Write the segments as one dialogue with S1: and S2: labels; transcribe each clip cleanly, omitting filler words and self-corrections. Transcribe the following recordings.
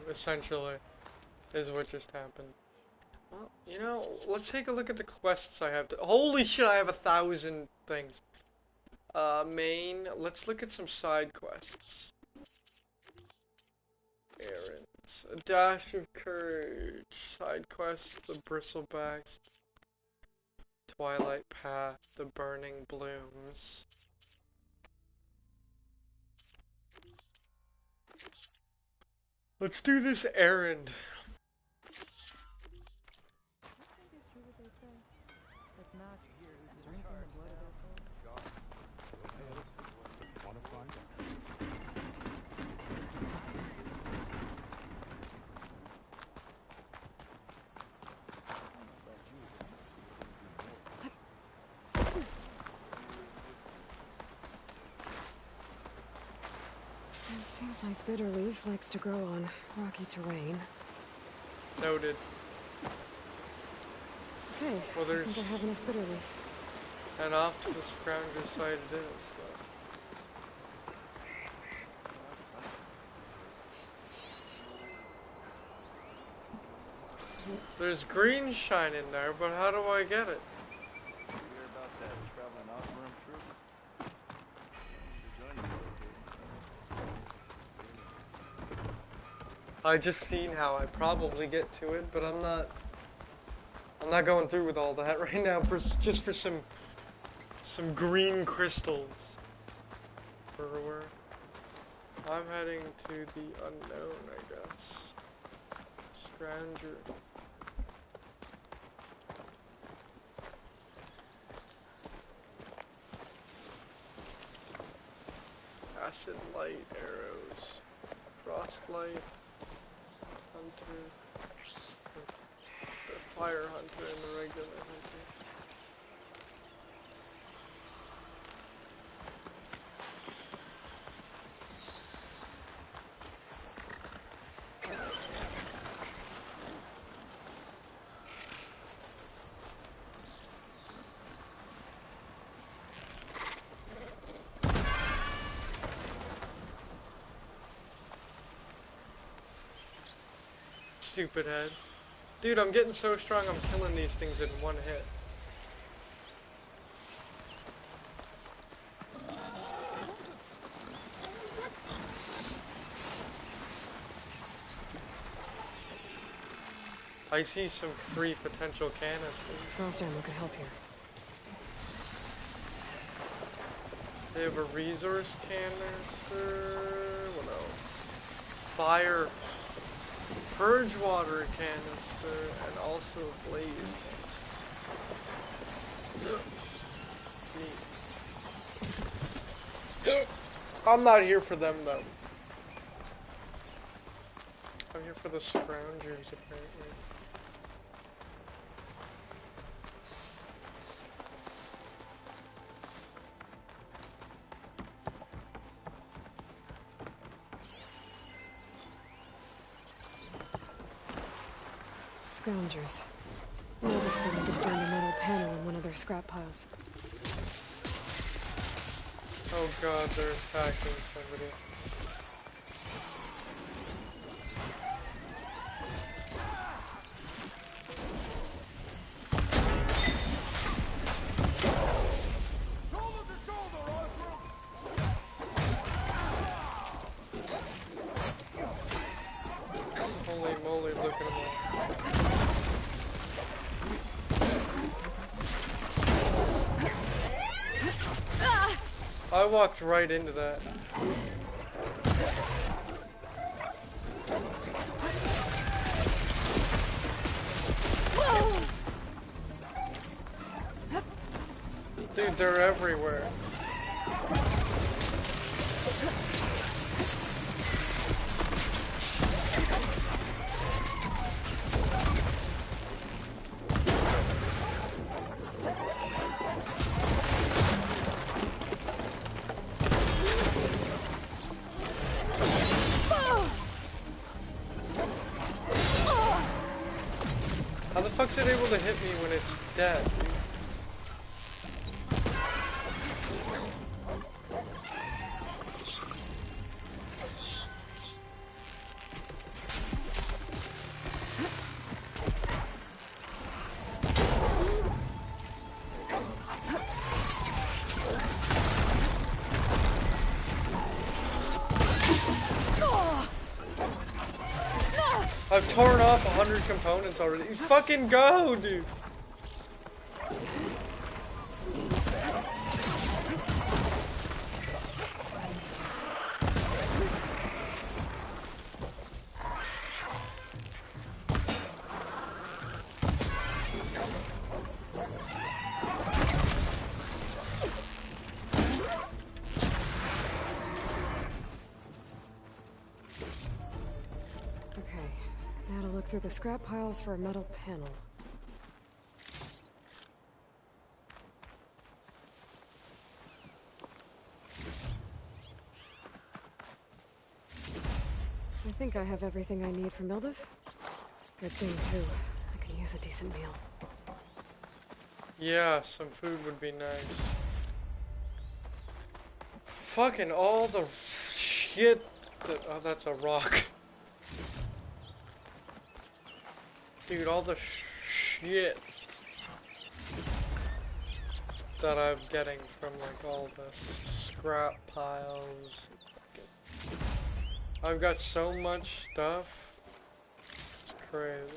S1: essentially, is what just happened. Well, you know, let's take a look at the quests I have to— Holy shit, I have 1,000 things. Main, let's look at some side quests. Errands. A Dash of Courage. Side quests, the Bristlebacks. Twilight Path, the Burning Blooms. Let's do this errand.
S2: Seems like Bitterleaf likes to grow on rocky terrain.
S1: Noted.
S2: Okay,
S1: Well,
S2: I think I have enough Bitterleaf.
S1: And off to the Scrounger side it is, though. There's green shine in there, but how do I get it? I just seen how I probably get to it, but I'm not going through with all that right now for just for some green crystals. I'm heading to the unknown, I guess. Scrounger. Acid light arrows. Frostlight. Hunter. The fire hunter and the regular hunter. Stupid head. Dude, I'm getting so strong I'm killing these things in one hit. I see some free potential canisters.
S2: Frost ammo could help here.
S1: They have a resource canister. What else? Fire. Purge water canister and also blaze canister. I'm not here for them though. I'm here for the Scroungers apparently.
S2: Scroungers. Native said we could find a metal panel in one of their scrap piles.
S1: Oh god, they're attacking somebody. Holy moly, look at them all. I walked right into that. Dude, they're everywhere. How the fuck's it able to hit me when it's dead, dude? I've torn off 100 components already. Fucking go, dude!
S2: Okay, now to look through the scrap piles for a metal panel. I think I have everything I need for Mildev. Good thing, too. I could use a decent meal.
S1: Yeah, some food would be nice. Fucking all the shit that... Oh, that's a rock. Dude, all the shit that I'm getting from, like, all the scrap piles. I've got so much stuff. It's crazy.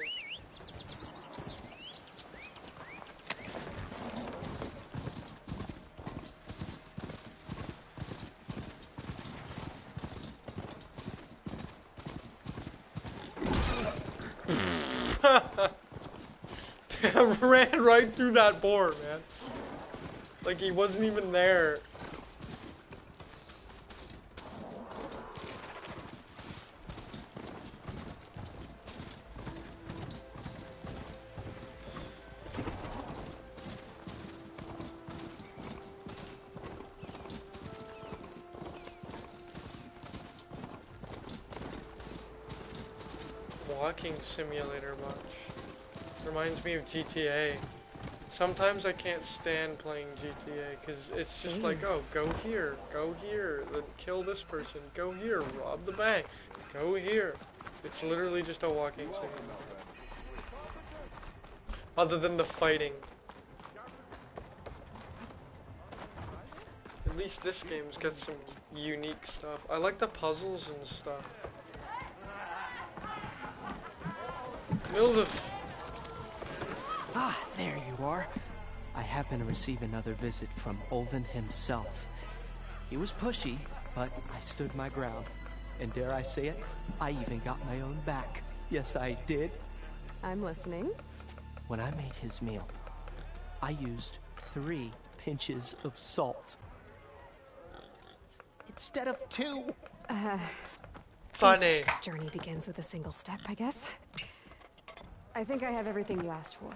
S1: Damn, ran right through that board, man. Like he wasn't even there. Walking simulator much. Reminds me of GTA. Sometimes I can't stand playing GTA because it's just like, oh, go here, then kill this person, go here, rob the bank, go here. It's literally just a walking simulator. Other than the fighting. At least this game's got some unique stuff. I like the puzzles and stuff. Mildev.
S3: Ah, there you are. I happen to receive another visit from Ulvin himself. He was pushy, but I stood my ground. And dare I say it, I even got my own back. Yes, I did.
S2: I'm listening.
S3: When I made his meal, I used 3 pinches of salt. Instead of 2.
S1: Funny.
S2: Each journey begins with a single step, I guess. I think I have everything you asked for.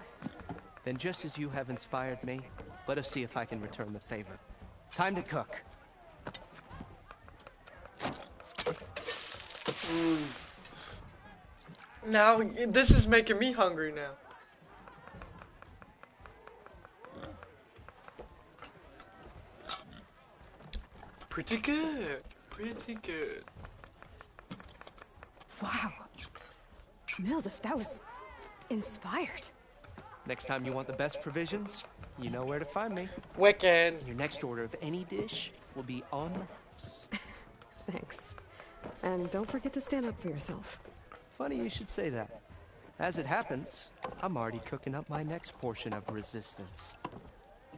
S3: Then just as you have inspired me, let us see if I can return the favor. Time to cook.
S1: Now, this is making me hungry now. Pretty good. Pretty good.
S2: Wow. Mildev, that was inspired.
S3: Next time you want the best provisions, you know where to find me.
S1: Wicked.
S3: Your next order of any dish will be on the house.
S2: Thanks. And don't forget to stand up for yourself.
S3: Funny you should say that. As it happens, I'm already cooking up my next portion of resistance.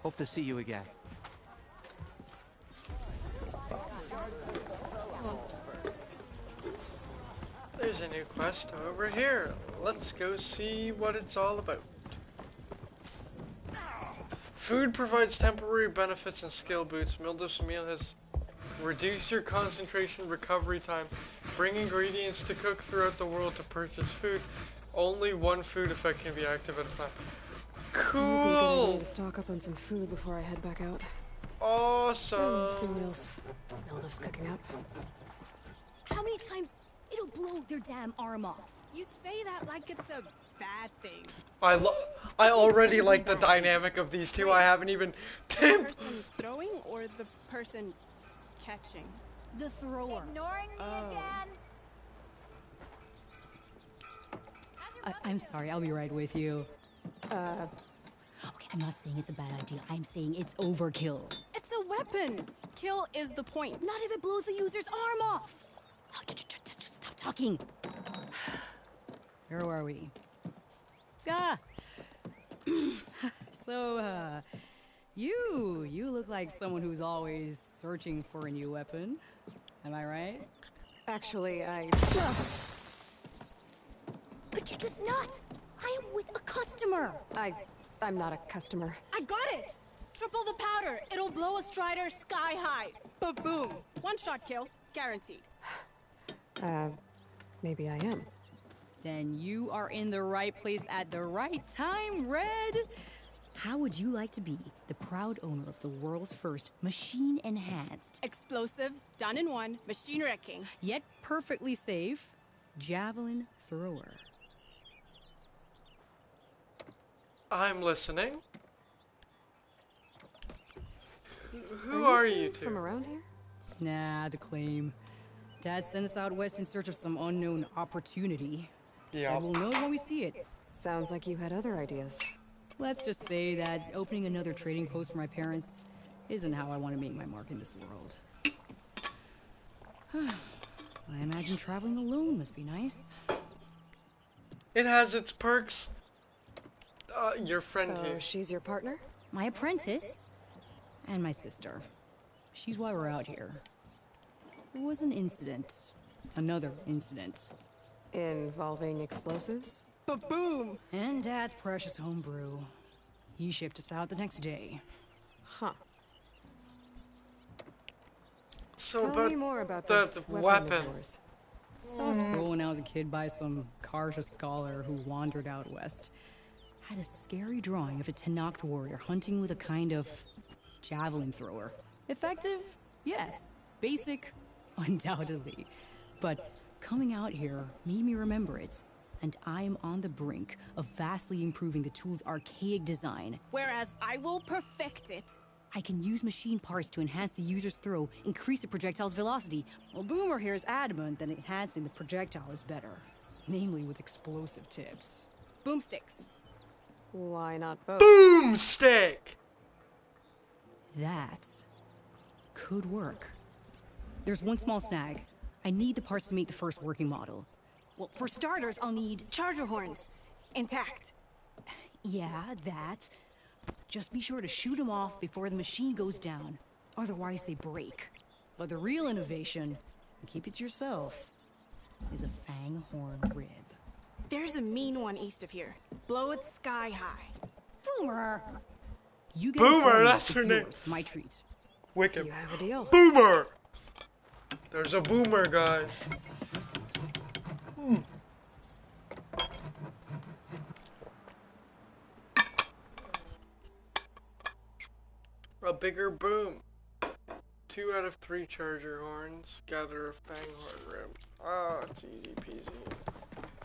S3: Hope to see you again.
S1: There's a new quest over here. Let's go see what it's all about. Food provides temporary benefits and skill boosts. Mildev's meal has reduced your concentration recovery time. Bring ingredients to cook throughout the world to purchase food. Only one food effect can be active at a time.
S2: Maybe a good idea
S1: Cool!
S2: to stock up on some food before I head back out. See
S1: Awesome!
S2: what else Mildev's cooking up.
S4: How many times it'll blow their damn arm off? You say that like it's a bad thing.
S1: I already like the dynamic of these two. I haven't even
S5: The person throwing or the person catching?
S4: The thrower.
S6: Ignoring me again.
S4: I'm sorry, I'll be right with you.
S2: Uh,
S4: Okay, I'm not saying it's a bad idea. I'm saying it's overkill.
S5: It's a weapon. Kill is the point.
S4: Not if it blows the user's arm off. Oh, just stop talking.
S6: Where are we? Ah! So, you look like someone who's always searching for a new weapon. Am I right?
S2: Actually,
S4: But you're just nuts! I am with a customer!
S2: I'm not a customer.
S5: I got it! Triple the powder. It'll blow a Strider sky high. Ba-boom. One shot kill. Guaranteed.
S2: Maybe I am.
S6: Then you are in the right place at the right time, Red! How would you like to be the proud owner of the world's first machine-enhanced,
S5: Explosive, done in one, machine wrecking.
S6: yet perfectly safe, javelin thrower?
S1: I'm listening. Who
S2: Are
S1: are
S2: you
S1: you
S2: two from
S1: two?
S2: around here?
S6: Nah, the claim. Dad sent us out west in search of some unknown opportunity.
S1: Yeah.
S6: Said we'll know when we see it.
S2: Sounds like you had other ideas.
S6: Let's just say that opening another trading post for my parents isn't how I want to make my mark in this world. I imagine traveling alone must be nice.
S1: It has its perks. Your friend
S2: So
S1: here.
S2: she's your partner?
S6: My apprentice and my sister. She's why we're out here. There was an incident. Another incident.
S2: Involving explosives?
S5: Ba-boom!
S6: And Dad's precious homebrew. He shipped us out the next day.
S2: Huh.
S1: So
S2: Tell
S1: about
S2: me more about
S1: the
S2: this
S1: weapon.
S2: of yours.
S6: Saw a scroll when I was a kid by some Karja scholar who wandered out west. Had a scary drawing of a Tenakth warrior hunting with a kind of javelin thrower. Effective? Yes. Basic? Undoubtedly. But coming out here made me remember it. And I am on the brink of vastly improving the tool's archaic design.
S5: Whereas I will perfect it.
S6: I can use machine parts to enhance the user's throw, increase the projectile's velocity. Well, Boomer here is adamant that enhancing the projectile is better. Namely with explosive tips.
S5: Boomsticks.
S2: Why not both?
S1: Boomstick!
S6: That could work. There's one small snag. I need the parts to make the first working model. Well, for starters, I'll need...
S5: Charger horns. Intact.
S6: Yeah, that. Just be sure to shoot them off before the machine goes down. Otherwise, they break. But the real innovation, and keep it to yourself, is a fang horn rib.
S5: There's a mean one east of here. Blow it sky high.
S6: Boomer! You get
S1: Boomer,
S6: informed.
S1: that's
S6: It's
S1: her name.
S6: yours, my treat.
S1: Wicked.
S2: You have a deal.
S1: Boomer! There's a boomer, guys. A bigger boom. 2 out of 3 charger horns. Gather a fang horn rib. Ah, it's easy peasy.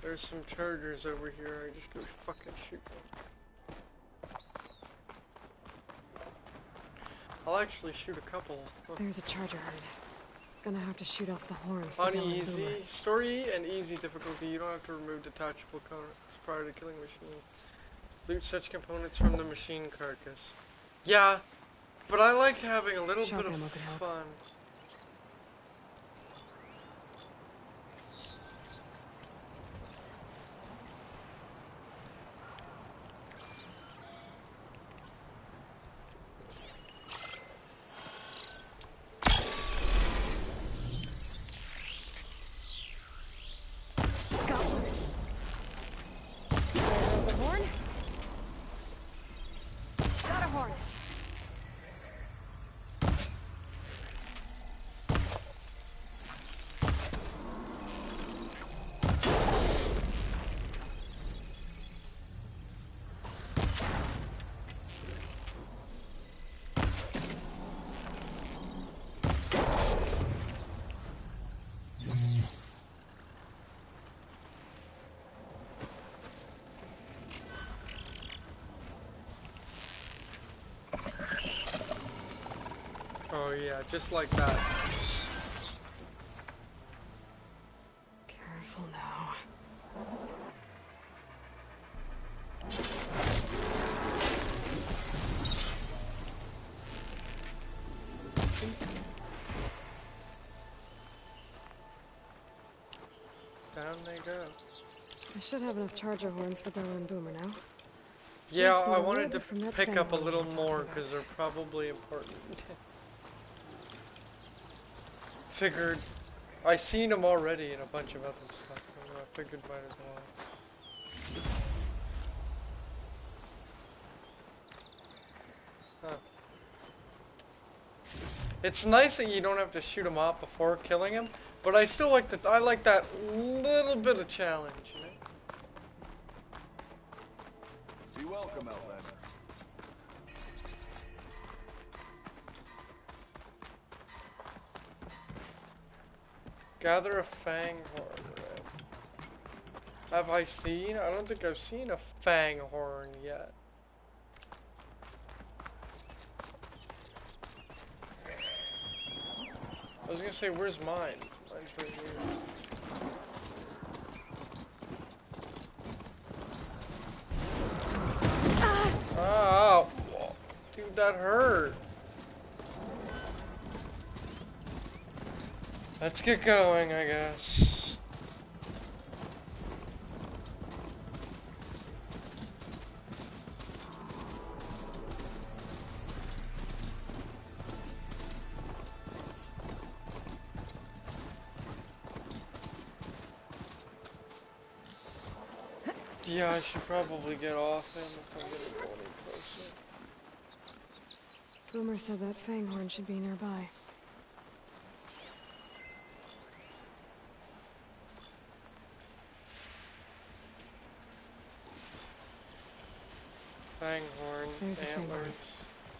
S1: There's some chargers over here. I just go fucking shoot them. I'll actually shoot a couple.
S2: There's a charger herd. Gonna have to shoot off the horns for
S1: On
S2: Dylan
S1: easy,
S2: Boomer.
S1: story and easy difficulty, you don't have to remove detachable components prior to killing machine. Loot such components from the machine carcass. Yeah, but I like having a little
S2: Shock
S1: bit
S2: ammo
S1: of
S2: could help.
S1: fun.
S2: Got one. There's a horn. Got a horn.
S1: Oh yeah, just like that.
S2: Careful now.
S1: Down they go.
S2: I should have enough charger horns for Della and Boomer now.
S1: Yeah,
S2: Just
S1: I
S2: need a
S1: wanted
S2: little
S1: to
S2: bit from that
S1: pick
S2: thing
S1: up a
S2: horn
S1: little
S2: we were
S1: more
S2: talking
S1: because
S2: about.
S1: they're probably important. Figured, I seen them already in a bunch of other stuff. So I figured might as well. Huh. It's nice that you don't have to shoot him off before killing him, but I still like that. I like that little bit of challenge. You know?
S7: Be welcome, Outlander.
S1: Gather a fang horn. Have I seen? I don't think I've seen a fang horn yet. I was gonna say, where's mine? Mine's right here. Ah! Ow! Dude, that hurt. Let's get going, I guess. Yeah, I should probably get off him if I'm gonna go any closer.
S2: Boomer said that fang horn should be nearby.
S1: Fang horn,
S2: There's the fang horn.
S1: antlers.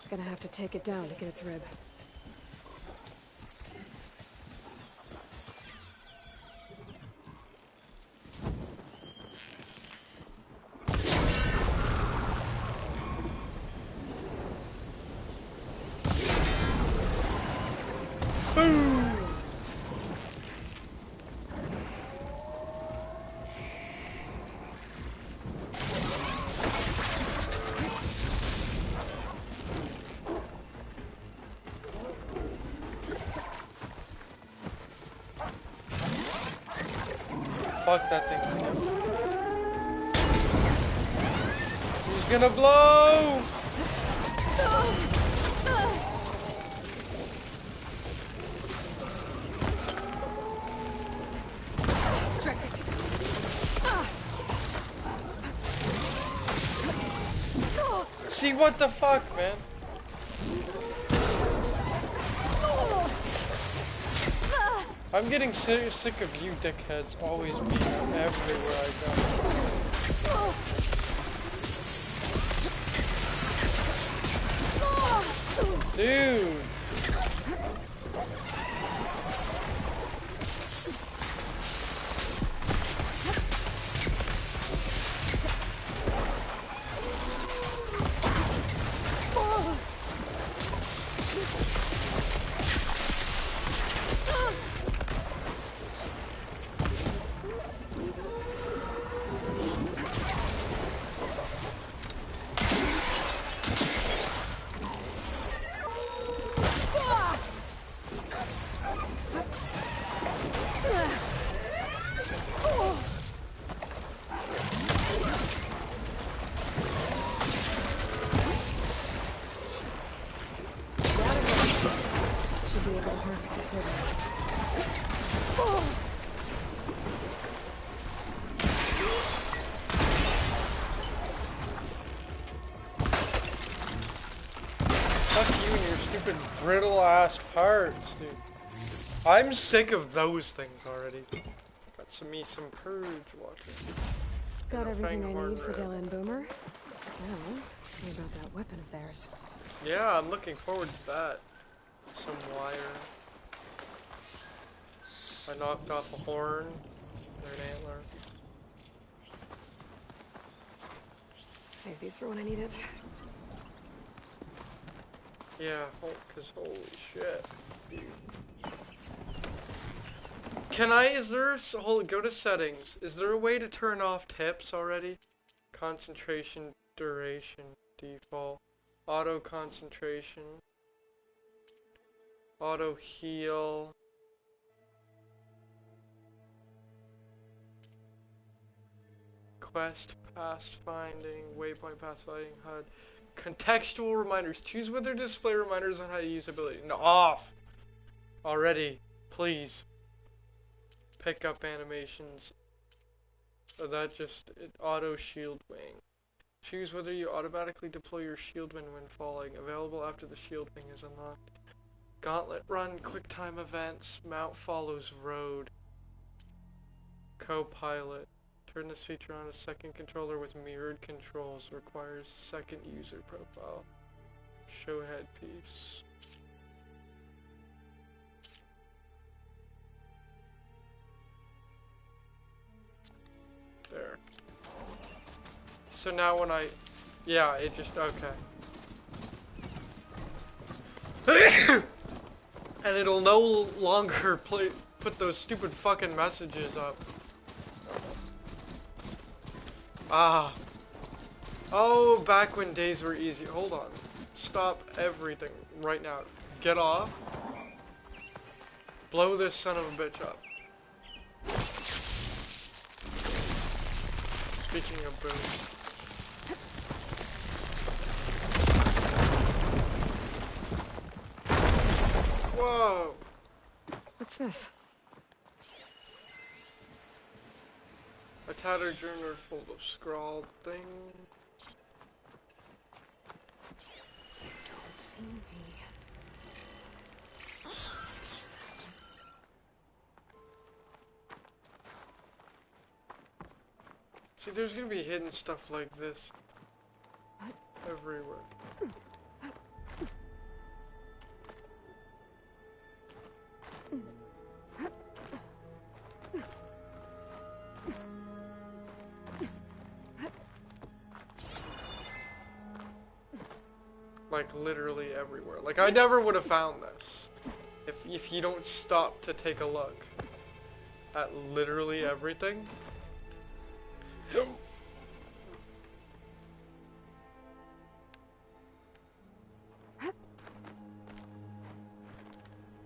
S2: Gonna have to take it down to get its rib.
S1: Fuck that thing. He's gonna blow! See, what the fuck, man? I'm getting sick of you dickheads always being everywhere I go. Dude!
S2: Should be able to harvest its rib.
S1: Fuck you and your stupid brittle ass parts, dude. I'm sick of those things already. Got some purge watching.
S2: Got everything I
S1: Fang
S2: need for
S1: horn
S2: Della and Boomer. Now, to see about that weapon of theirs.
S1: Yeah, I'm looking forward to that. Some wire. I knocked off a horn. Or an antler.
S2: Save these for when I need it.
S1: Yeah, cause holy shit. Dude. Can I, go to settings. Is there a way to turn off tips already? Concentration, duration, default, auto concentration, auto heal. quest, past finding, waypoint, past finding, HUD. Contextual reminders. Choose whether to display reminders on how to use ability. No, off! Already. Please. Pick up animations. So that just, auto shield wing. Choose whether you automatically deploy your shield wing when falling. Available after the shield wing is unlocked. Gauntlet run, quick time events, mount follows road. Co-pilot. Turn this feature on. A second controller with mirrored controls. Requires second user profile. Show headpiece. There. So now when I... Yeah, it just... Okay. And it'll no longer put those stupid fucking messages up. Ah. Oh, back when days were easy. Hold on. Stop everything right now. Get off. Blow this son of a bitch up. Speaking of boost. Whoa.
S2: What's this?
S1: A tattered journal full of scrawled things.
S2: Don't see me.
S1: See, there's gonna be hidden stuff like this
S2: What?
S1: everywhere. Like literally everywhere. Like I never would have found this if you don't stop to take a look at literally everything.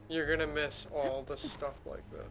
S1: You're gonna miss all the stuff like this.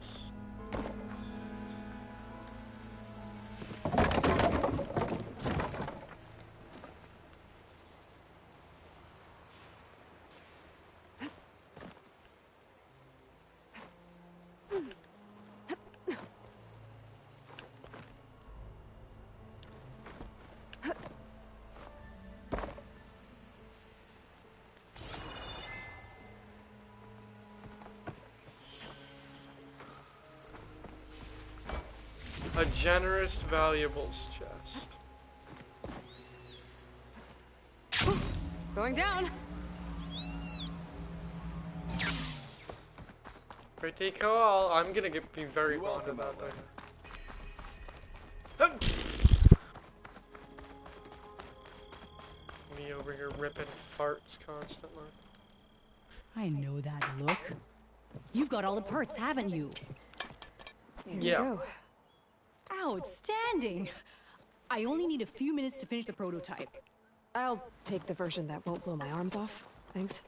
S1: A generous valuables chest.
S2: Going down.
S1: Pretty cool. I'm gonna be very fond of that thing. Me over here ripping farts constantly.
S6: I know that look. You've got all the parts, haven't you?
S2: Here
S1: Yeah.
S2: we go.
S6: Outstanding! I only need a few minutes to finish the prototype.
S2: I'll take the version that won't blow my arms off. Thanks.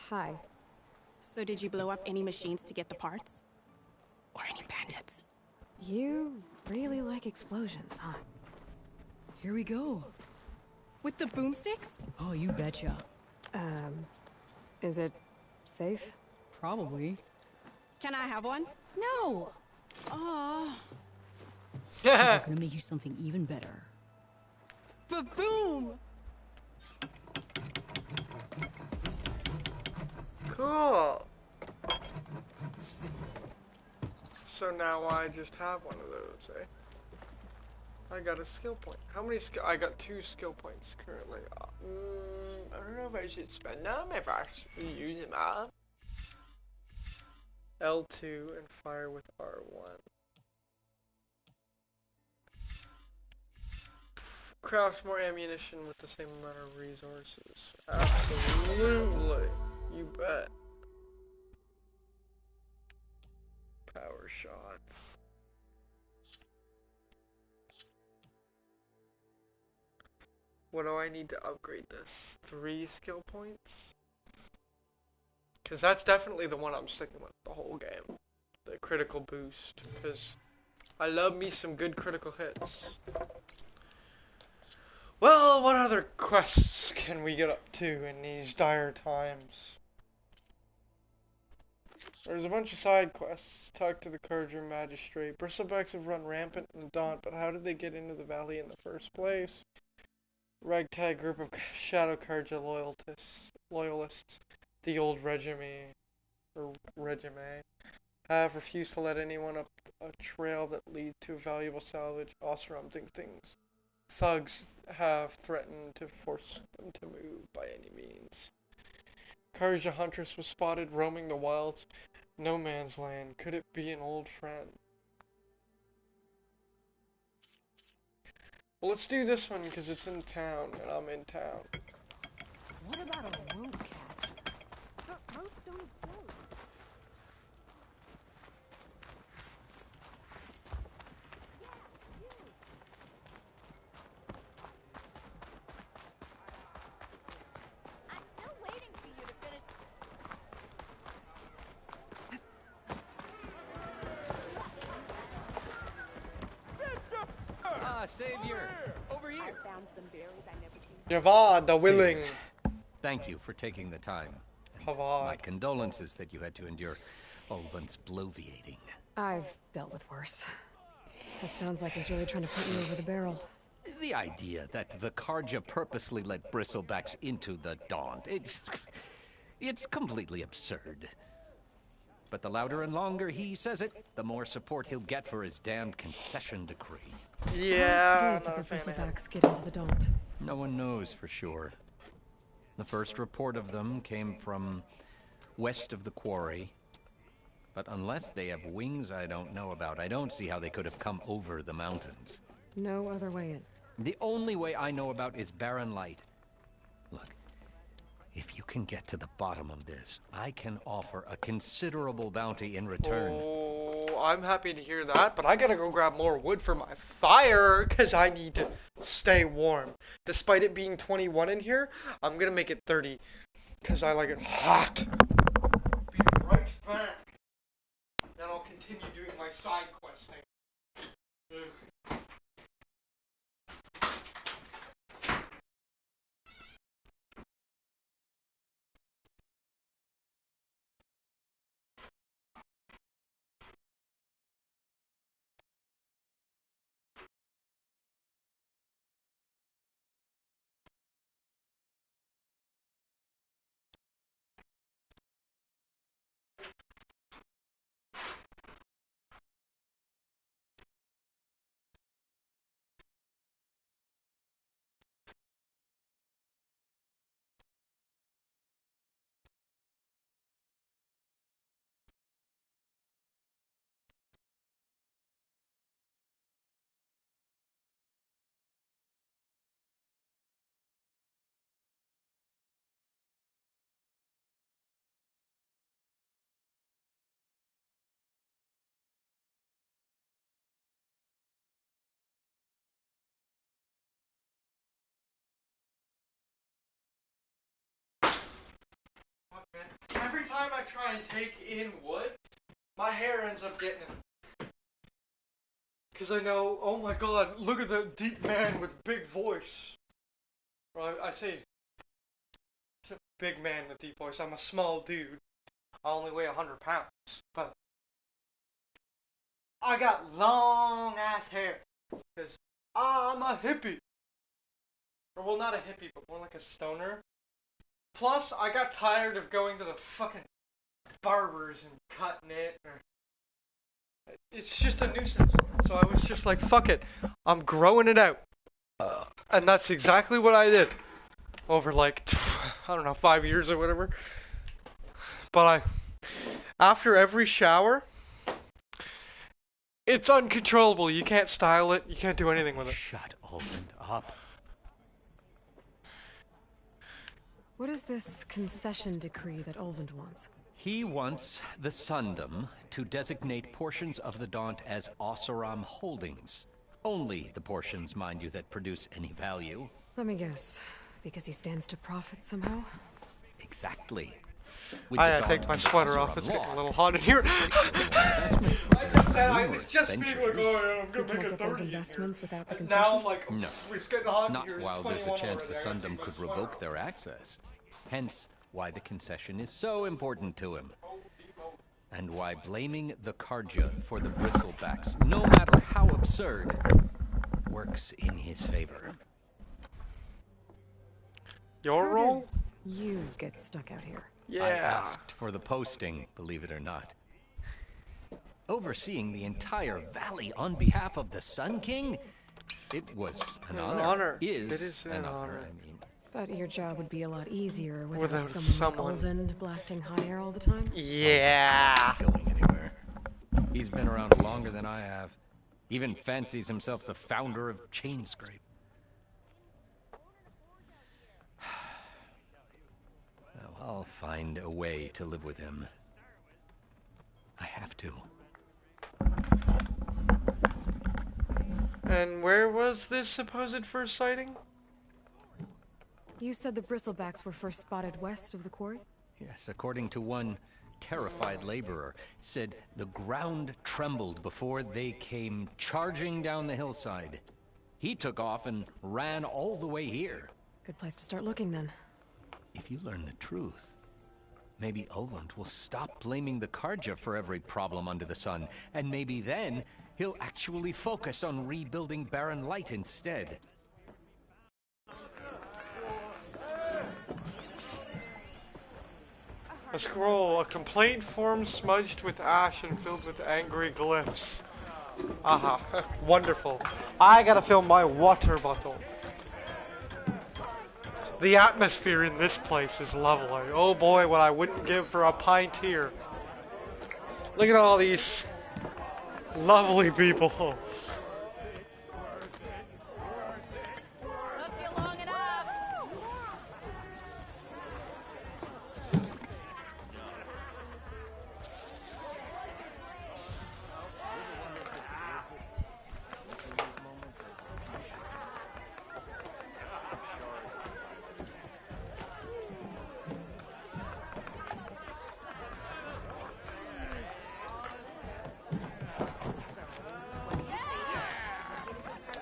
S2: Hi.
S5: So did you blow up any machines to get the parts? Or any bandits?
S2: You really like explosions, huh?
S6: Here we go.
S5: With the boomsticks?
S6: Oh, you betcha.
S2: Is it safe?
S6: Probably.
S5: Can I have one? No! Aw.
S6: I'm gonna make you something even better.
S5: Ba-boom!
S1: Cool. So now I just have one of those, eh? I got a skill point. How many skill? I got 2 skill points currently. I don't know if I should spend them, if I should use them up. L2 and fire with R1. Craft more ammunition with the same amount of resources. Absolutely. You bet. Power shots. What do I need to upgrade this? 3 skill points? Because that's definitely the one I'm sticking with the whole game. The critical boost. Because I love me some good critical hits. Well, what other quests can we get up to in these dire times? There's a bunch of side quests. Talk to the Carja Magistrate. Bristlebacks have run rampant in the Daunt, but how did they get into the valley in the first place? Ragtag group of Shadow Carja loyalists, the old regime, have refused to let anyone up a trail that leads to valuable salvage. Oseram things. Thugs have threatened to force them to move by any means. Carja Huntress was spotted roaming the wilds. No man's land. Could it be an old friend? Well, let's do this one because it's in town and I'm in town.
S2: What about a roadcaster?
S4: Most don't float. I'm still waiting for you to finish.
S3: Ah, Savior! Over here!
S4: I found some berries I never seen.
S1: Javad the Willing.
S8: Thank you for taking the time. My
S1: Javad.
S8: condolences that you had to endure Olvin's bloviating.
S2: I've dealt with worse. That sounds like he's really trying to put me over the barrel.
S8: The idea that the Carja purposely let Bristlebacks into the Daunt, it's completely absurd. But the louder and longer he says it, the more support he'll get for his damned concession decree.
S1: Yeah.
S2: How did the Bristlebacks get into the Daunt?
S8: No one knows for sure. The first report of them came from west of the quarry. But unless they have wings I don't know about, I don't see how they could have come over the mountains.
S2: No other way in.
S8: The only way I know about is Barren Light. Look, if you can get to the bottom of this, I can offer a considerable bounty in return.
S1: Oh, I'm happy to hear that, but I gotta go grab more wood for my fire, because I need to stay warm. Despite it being 21 in here, I'm gonna make it 30, because I like it hot. Be right back. Then I'll continue doing my side questing. Ugh. Every time I try and take in wood, my hair ends up getting it. Because I know, oh my god, look at the deep man with big voice. Or I say, it's a big man with deep voice. I'm a small dude. I only weigh 100 pounds. But I got long ass hair. Because I'm a hippie. Or well, not a hippie, but more like a stoner. Plus, I got tired of going to the fucking barbers and cutting it. It's just a nuisance. So I was just like, fuck it. I'm growing it out. And that's exactly what I did. Over like, I don't know, 5 years or whatever. But after every shower, it's uncontrollable. You can't style it. You can't do anything with it.
S8: Shut Olvin up.
S2: What is this concession decree that Olvin wants?
S8: He wants the Sundom to designate portions of the Daunt as Oseram holdings. Only the portions, mind you, that produce any value.
S2: Let me guess. Because he stands to profit somehow?
S8: Exactly. With
S1: I
S8: the
S1: gotta take
S8: Daunt
S1: my
S8: and
S1: sweater
S8: Bowser
S1: off. It's getting a
S8: unlocked,
S1: little hot in here.
S8: investment
S1: I just said I was
S8: numerous
S1: just being like,
S8: ventures.
S1: oh, I'm
S2: You
S1: gonna
S2: can't
S1: make a
S2: get those
S1: 30 in here.
S2: investments without the
S1: And now
S2: concession?
S1: I'm like,
S8: No.
S1: it's getting hot in
S8: Not
S1: here. It's
S8: while there's a
S1: 21
S8: chance the
S1: already. I gotta
S8: Sundom
S1: take
S8: could
S1: my sweater
S8: revoke
S1: off.
S8: their access. Hence, why the concession is so important to him. And why blaming the Karja for the bristlebacks, no matter how absurd, works in his favor.
S1: Your
S2: How
S1: role?
S2: did you get stuck out here?
S1: Yeah.
S8: I asked for the posting, believe it or not. Overseeing the entire valley on behalf of the Sun King? It was an honor.
S1: It
S8: Is
S1: is
S8: an
S1: an
S8: honor,
S1: honor.
S8: I mean.
S2: But your job would be a lot easier
S1: Without
S2: without
S1: someone.
S2: someone like Olvind blasting hot air all the time.
S1: Yeah.
S8: Not going anywhere. He's been around longer than I have. Even fancies himself the founder of Chainscrape. Well, I'll find a way to live with him. I have to.
S1: And where was this supposed first sighting?
S2: You said the bristlebacks were first spotted west of the quarry?
S8: Yes, according to one terrified laborer, said the ground trembled before they came charging down the hillside. He took off and ran all the way here.
S2: Good place to start looking then.
S8: If you learn the truth, maybe Olvund will stop blaming the Karja for every problem under the sun, and maybe then he'll actually focus on rebuilding Barren Light instead.
S1: A scroll, a complaint form smudged with ash and filled with angry glyphs. Aha, wonderful. I gotta fill my water bottle. The atmosphere in this place is lovely. Oh boy, what I wouldn't give for a pint here. Look at all these lovely people.
S4: Took you long enough.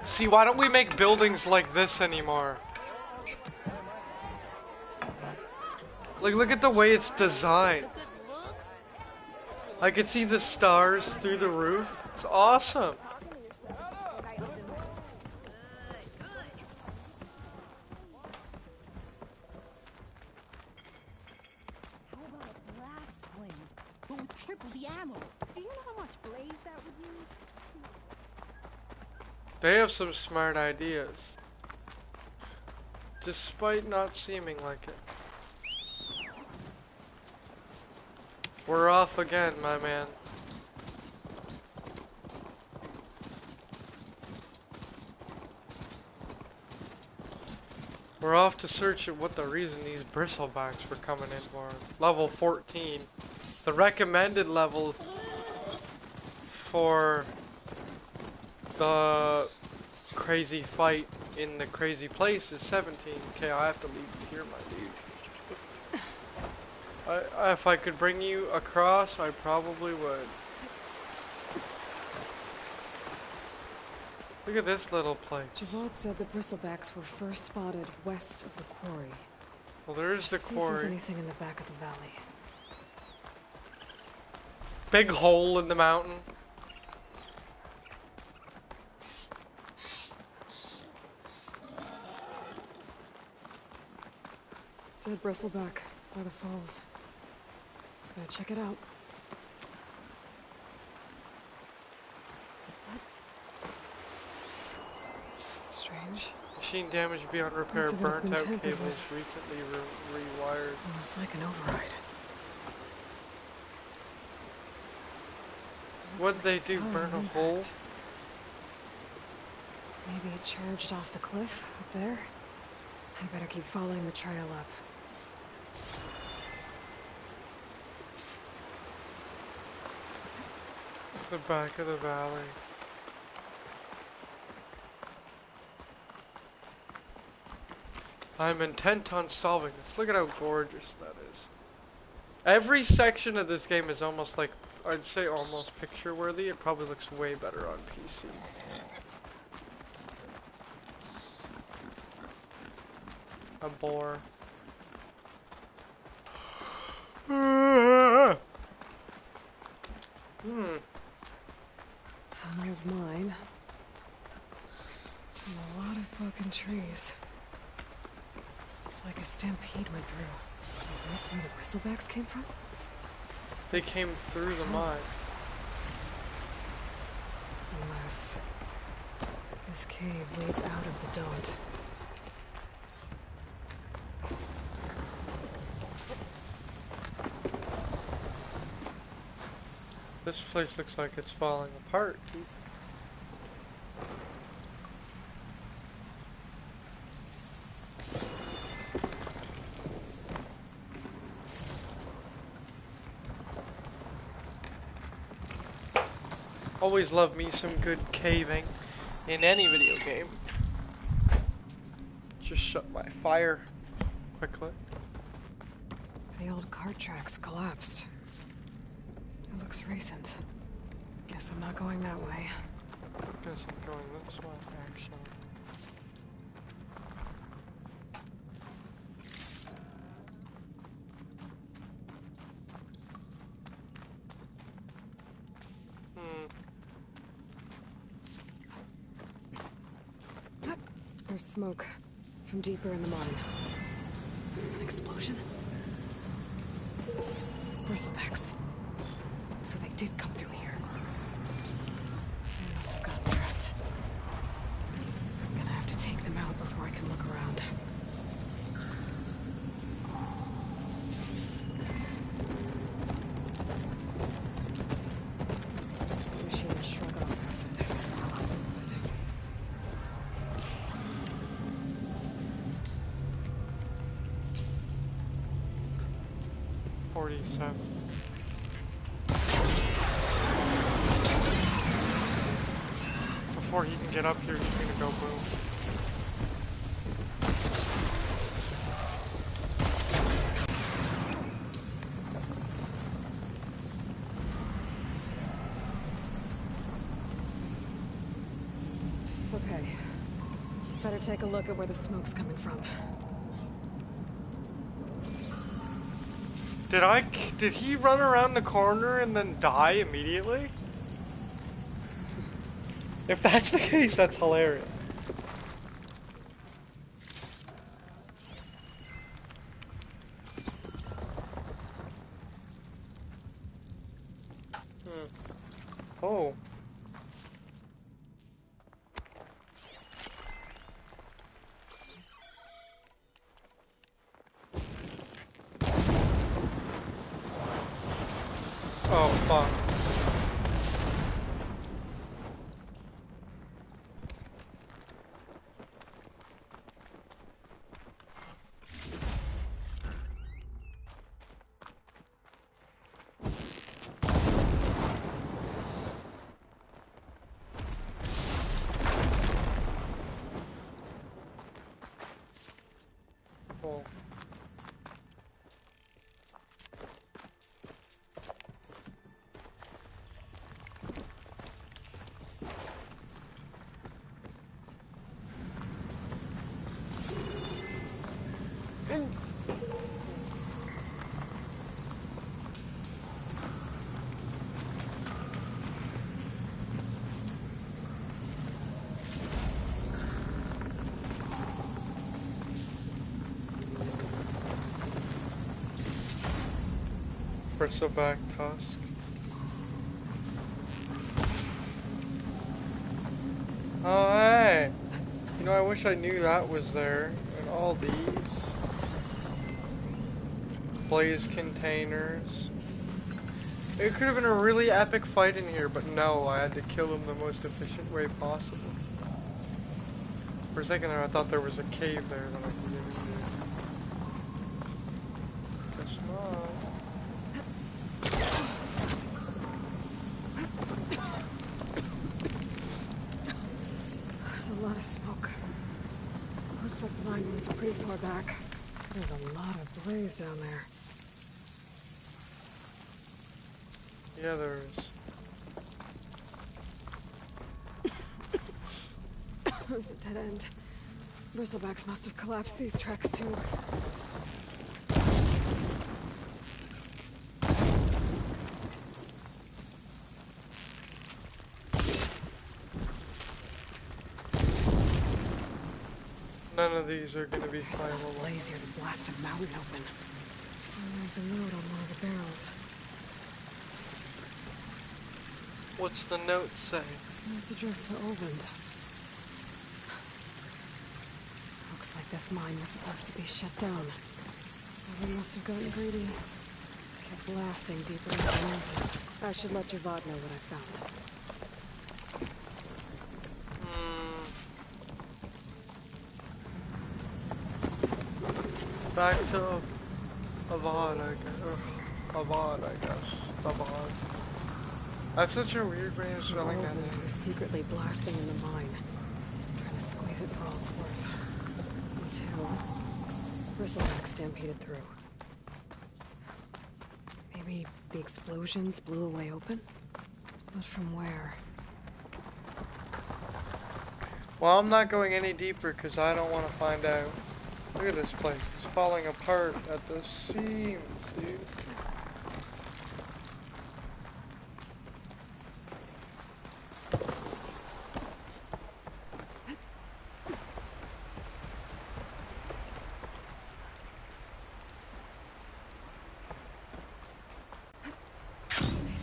S1: See, why don't we make buildings like this anymore? Like, look at the way it's designed. I could see the stars through the roof. It's awesome.
S4: How about a blast flame, but with triple the ammo? Do you know how much blaze that would use?
S1: They have some smart ideas. Despite not seeming like it. We're off again, my man. We're off to search at what the reason these bristlebacks were coming in for. Level 14. The recommended level for the crazy fight in the crazy place is 17. Okay, I have to leave you here, my dude. If I could bring you across, I probably would. Look at this little place.
S2: Javad said the bristlebacks were first spotted west of the quarry.
S1: Well, there's the
S2: See if there's
S1: quarry.
S2: anything in the back of the valley.
S1: Big hole in the mountain.
S2: Dead bristleback by the falls. Gotta check it out. It's strange.
S1: Machine damage beyond repair.
S2: Must have
S1: Burnt
S2: been
S1: out
S2: tampered
S1: cables
S2: with.
S1: recently rewired.
S2: Almost like an override.
S1: What'd they do?
S2: Tower
S1: Burn a
S2: impact.
S1: hole?
S2: Maybe it charged off the cliff up there. I better keep following the trail up.
S1: The back of the valley. I'm intent on solving this. Look at how gorgeous that is. Every section of this game is almost like, I'd say almost picture worthy. It probably looks way better on PC. A boar.
S2: An old mine. And a lot of broken trees. It's like a stampede went through. Is this where the bristlebacks came from?
S1: They came through the mine.
S2: Unless this cave leads out of the Daunt.
S1: This place looks like it's falling apart, dude. Always love me some good caving in any video game. Just shut my fire quickly.
S2: The old cart tracks collapsed. It looks recent. Guess I'm not going that way.
S1: Guess I'm going this way, actually.
S2: There's smoke from deeper in the mine. An explosion? Bristlebacks. So they did come through here. They must have gotten trapped. I'm gonna have to take them out before I can look around. Machine shrug off acid.
S1: 47. Before he can get up here, he's gonna go boom.
S2: Okay. Better take a look at where the smoke's coming from.
S1: Did he run around the corner and then die immediately? If that's the case, that's hilarious. Oh. Oh, fuck. Oh. Bristleback tusk. Oh, hey! You know, I wish I knew that was there. And all these. Blaze containers. It could have been a really epic fight in here, but no, I had to kill him the most efficient way possible. For a second there, I thought there was a cave there that I could get into. Guess not.
S2: There's a lot of smoke. Looks like the mine runs pretty far back. There's a lot of blaze down there.
S1: Yeah, there is.
S2: It's a dead end. Bristlebacks must have collapsed these tracks too.
S1: None of these are gonna be
S2: There's enough
S1: flammable.
S2: blaze here to blast a mountain open. And there's a note on one of the barrels.
S1: What's the note say?
S2: It's addressed to Olvend. Looks like this mine was supposed to be shut down. Olvend must have gotten greedy. Kept blasting deeper into the mountain. I should let Javad know what I found.
S1: Back to Avad, I guess. Or Avad, I guess. Avad. That's such a weird way of
S2: So
S1: spelling that
S2: Olvend
S1: name.
S2: was secretly blasting in the mine. Trying to squeeze it for all it's worth. Until Bristleback stampeded through. Maybe the explosions blew a way open? But from where?
S1: Well, I'm not going any deeper because I don't want to find out. Look at this place. It's falling apart at the seams, dude.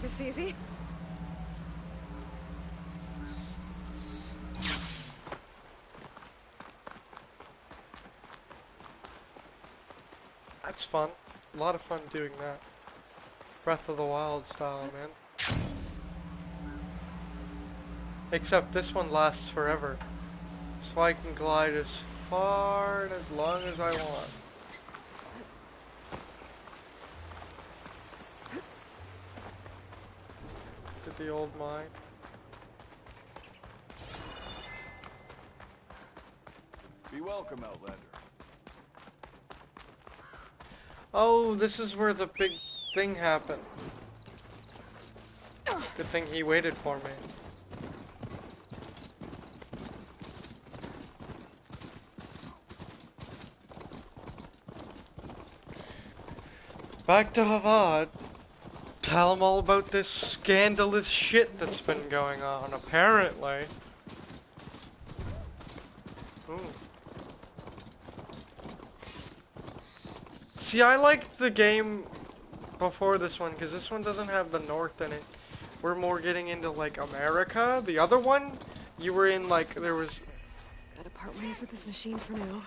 S2: This easy?
S1: That's fun. A lot of fun doing that. Breath of the Wild style, man. Except this one lasts forever. So I can glide as far and as long as I want. To the old mine.
S7: Be welcome, Outlander.
S1: Oh, this is where the big thing happened. Good thing he waited for me. Back to Havad. Tell him all about this scandalous shit that's been going on, apparently. Ooh. See, I liked the game before this one, because this one doesn't have the North in it. We're more getting into, like, America. The other one, you were in, like, there was...
S2: Gotta part ways with this machine for now.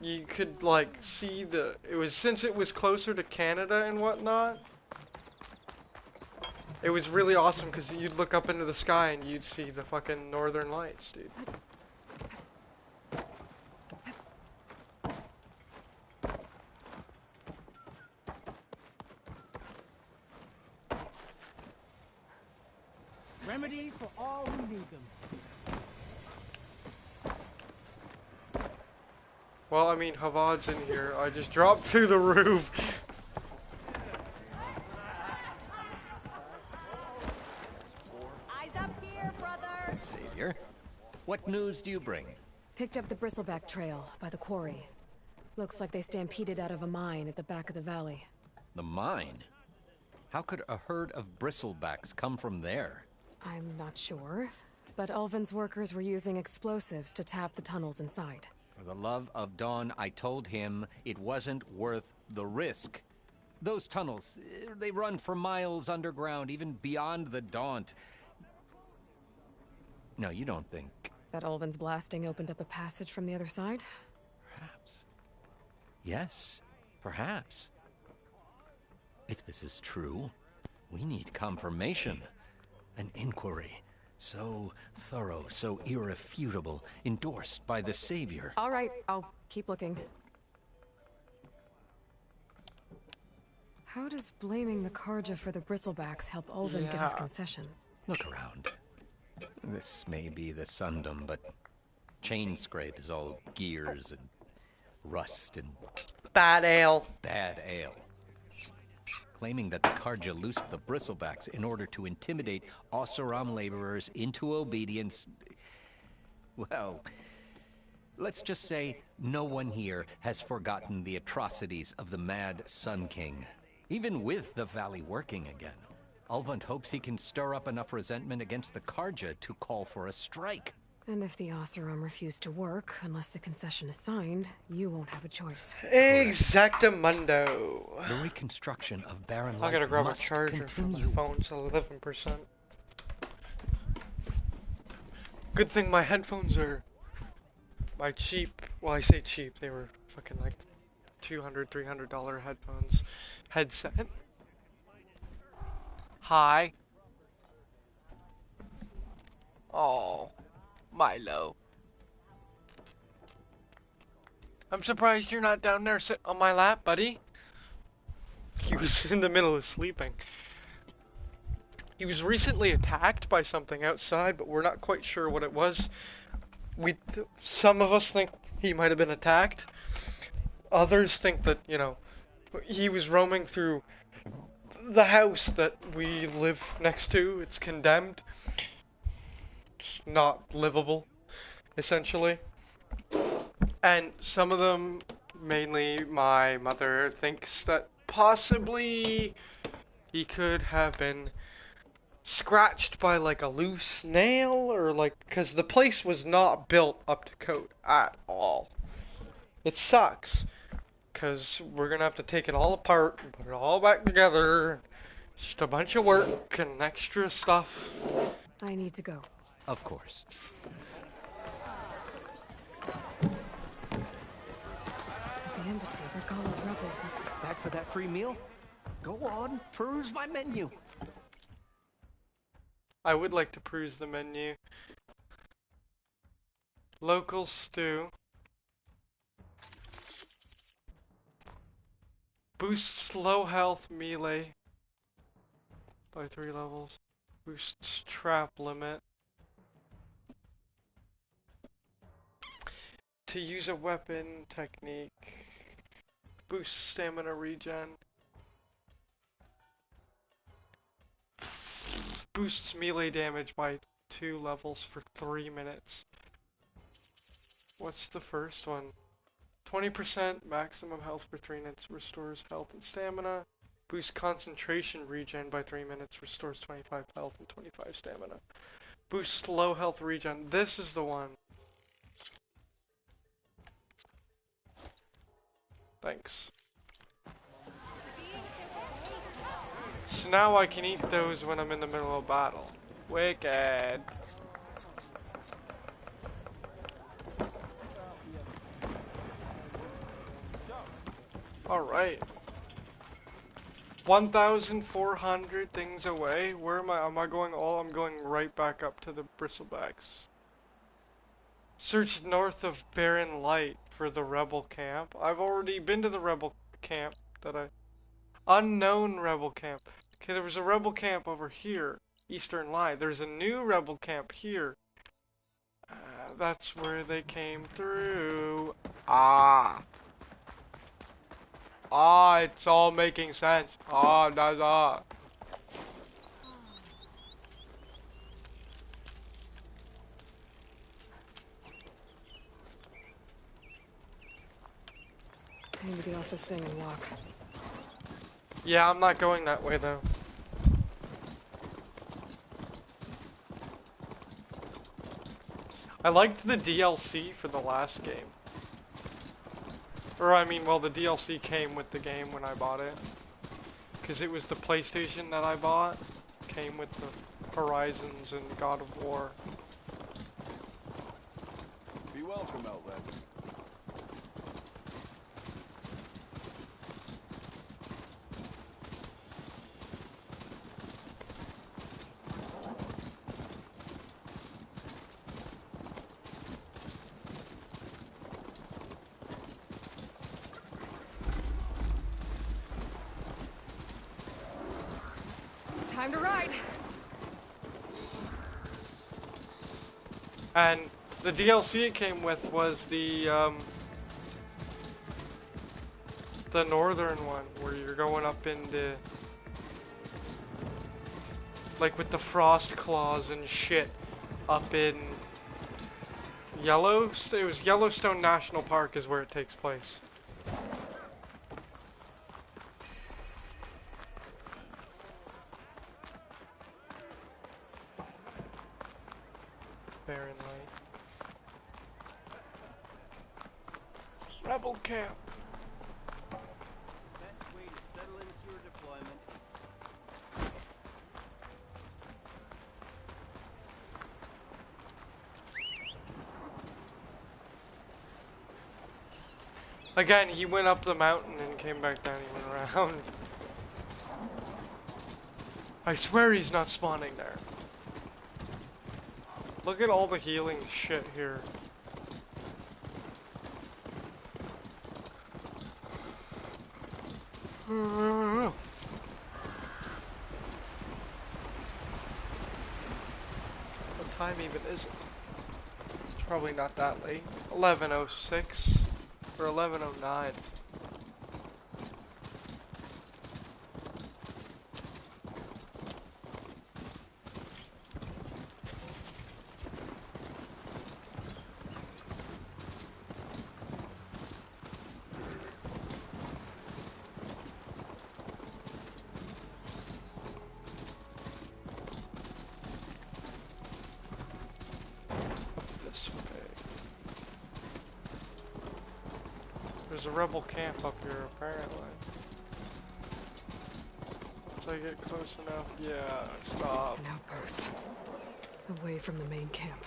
S1: You could, like, see the... It was, since it was closer to Canada and whatnot, it was really awesome, because you'd look up into the sky and you'd see the fucking Northern Lights, dude.
S9: Remedies for all who need them.
S1: Well, I mean, Havad's in here. I just dropped through the roof.
S5: Eyes up here, brother.
S8: Savior, what news do you bring?
S2: Picked up the Bristleback trail by the quarry. Looks like they stampeded out of a mine at the back of the valley.
S8: The mine? How could a herd of bristlebacks come from there?
S2: I'm not sure, but Ulvin's workers were using explosives to tap the tunnels inside.
S8: For the love of Dawn, I told him it wasn't worth the risk. Those tunnels, they run for miles underground, even beyond the Daunt. No, you don't think...
S2: That Ulvin's blasting opened up a passage from the other side?
S8: Perhaps. Yes, perhaps. If this is true, we need confirmation. An inquiry. So thorough, so irrefutable, endorsed by the Savior.
S2: All right, I'll keep looking. How does blaming the Karja for the Bristlebacks help Ulvin get his
S1: Yeah.
S2: concession?
S8: Look around. This may be the Sundom, but Chain Scrape is all gears and rust and
S1: Bad ale.
S8: bad ale. claiming that the Karja loosed the Bristlebacks in order to intimidate Oseram laborers into obedience. Well, let's just say no one here has forgotten the atrocities of the Mad Sun King. Even with the valley working again, Ulvund hopes he can stir up enough resentment against the Karja to call for a strike.
S2: And if the Oseram refuse to work, unless the concession is signed, you won't have a choice.
S1: Exactamundo.
S8: The reconstruction of Barren
S1: I
S8: Light
S1: gotta grab a
S8: must
S1: charger
S8: continue.
S1: for my phone. It's 11%. Good thing my headphones are my cheap. Well, I say cheap. They were fucking like $200, $300 headphones. Headset. Hi. Oh, Milo. I'm surprised you're not down there sitting on my lap, buddy. He was in the middle of sleeping. He was recently attacked by something outside, but we're not quite sure what it was. Some of us think he might have been attacked. Others think that, you know, he was roaming through the house that we live next to. It's condemned. It's not livable, essentially. And some of them, mainly my mother, thinks that possibly he could have been scratched by like a loose nail, or like, because the place was not built up to code at all. It sucks, because we're gonna have to take it all apart and put it all back together. Just a bunch of work and extra stuff.
S2: I need to go.
S8: Of course.
S2: The embassy, Regala's rebel.
S3: Back for that free meal? Go on, peruse my menu.
S1: I would like to peruse the menu. Local stew. Boosts low health melee by 3 levels. Boosts trap limit. To use a weapon technique. Boosts stamina regen. Boosts melee damage by 2 levels for 3 minutes. What's the first one? 20% maximum health for 3 minutes, restores health and stamina. Boosts concentration regen by 3 minutes, restores 25 health and 25 stamina. Boosts low health regen. This is the one. Thanks. So now I can eat those when I'm in the middle of battle. Wicked. Alright. 1,400 things away. Where am I? Am I going all? I'm going right back up to the Bristlebacks. Search north of Barren Light for the rebel camp. I've already been to the rebel camp that Unknown rebel camp. Okay, there was a rebel camp over here. Eastern Light. There's a new rebel camp here. That's where they came through. It's all making sense. That's all.
S2: I need to get off this thing and walk.
S1: Yeah, I'm not going that way though. I liked the DLC for the last game. Or I mean, well, the DLC came with the game when I bought it. Because it was the PlayStation that I bought. Came with the Horizons and God of War.
S7: Be welcome, Outlander.
S2: Time to ride.
S1: And the DLC it came with was the northern one, where you're going up into like with the frost claws and shit up in Yellowstone. It was Yellowstone National Park is where it takes place. Barren Light. Rebel camp.
S10: Best way to settle into your deployment is...
S1: Again, he went up the mountain and came back down. He went around. I swear he's not spawning there. Look at all the healing shit here. What time even is it? It's probably not that late. 11:06 or 11:09. There's a rebel camp up here, apparently. Once I get close enough, yeah, stop.
S2: An outpost. Away from the main camp.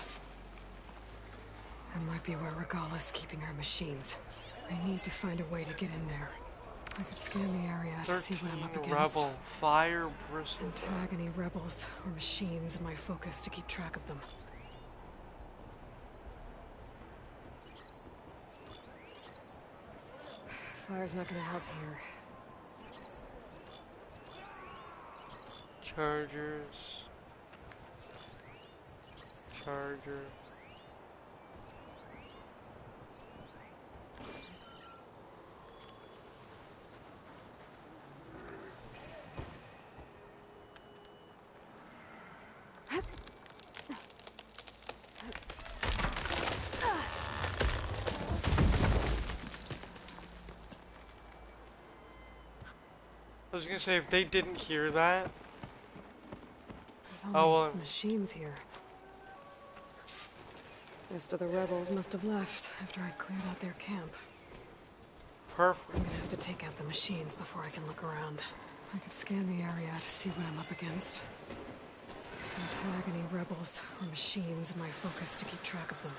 S2: That might be where Regala's keeping her machines. I need to find a way to get in there. I could scan the area to see what I'm up against.
S1: Rebel, fire bristle.
S2: And tag any rebels or machines in my focus to keep track of them. Fire's not gonna help here.
S1: Chargers. Charger. I was gonna say, if they didn't hear that.
S2: There's only machines here. Most of the rebels must have left after I cleared out their camp.
S1: Perfect.
S2: I'm gonna have to take out the machines before I can look around. I could scan the area to see what I'm up against. And tag any rebels or machines in my focus to keep track of them.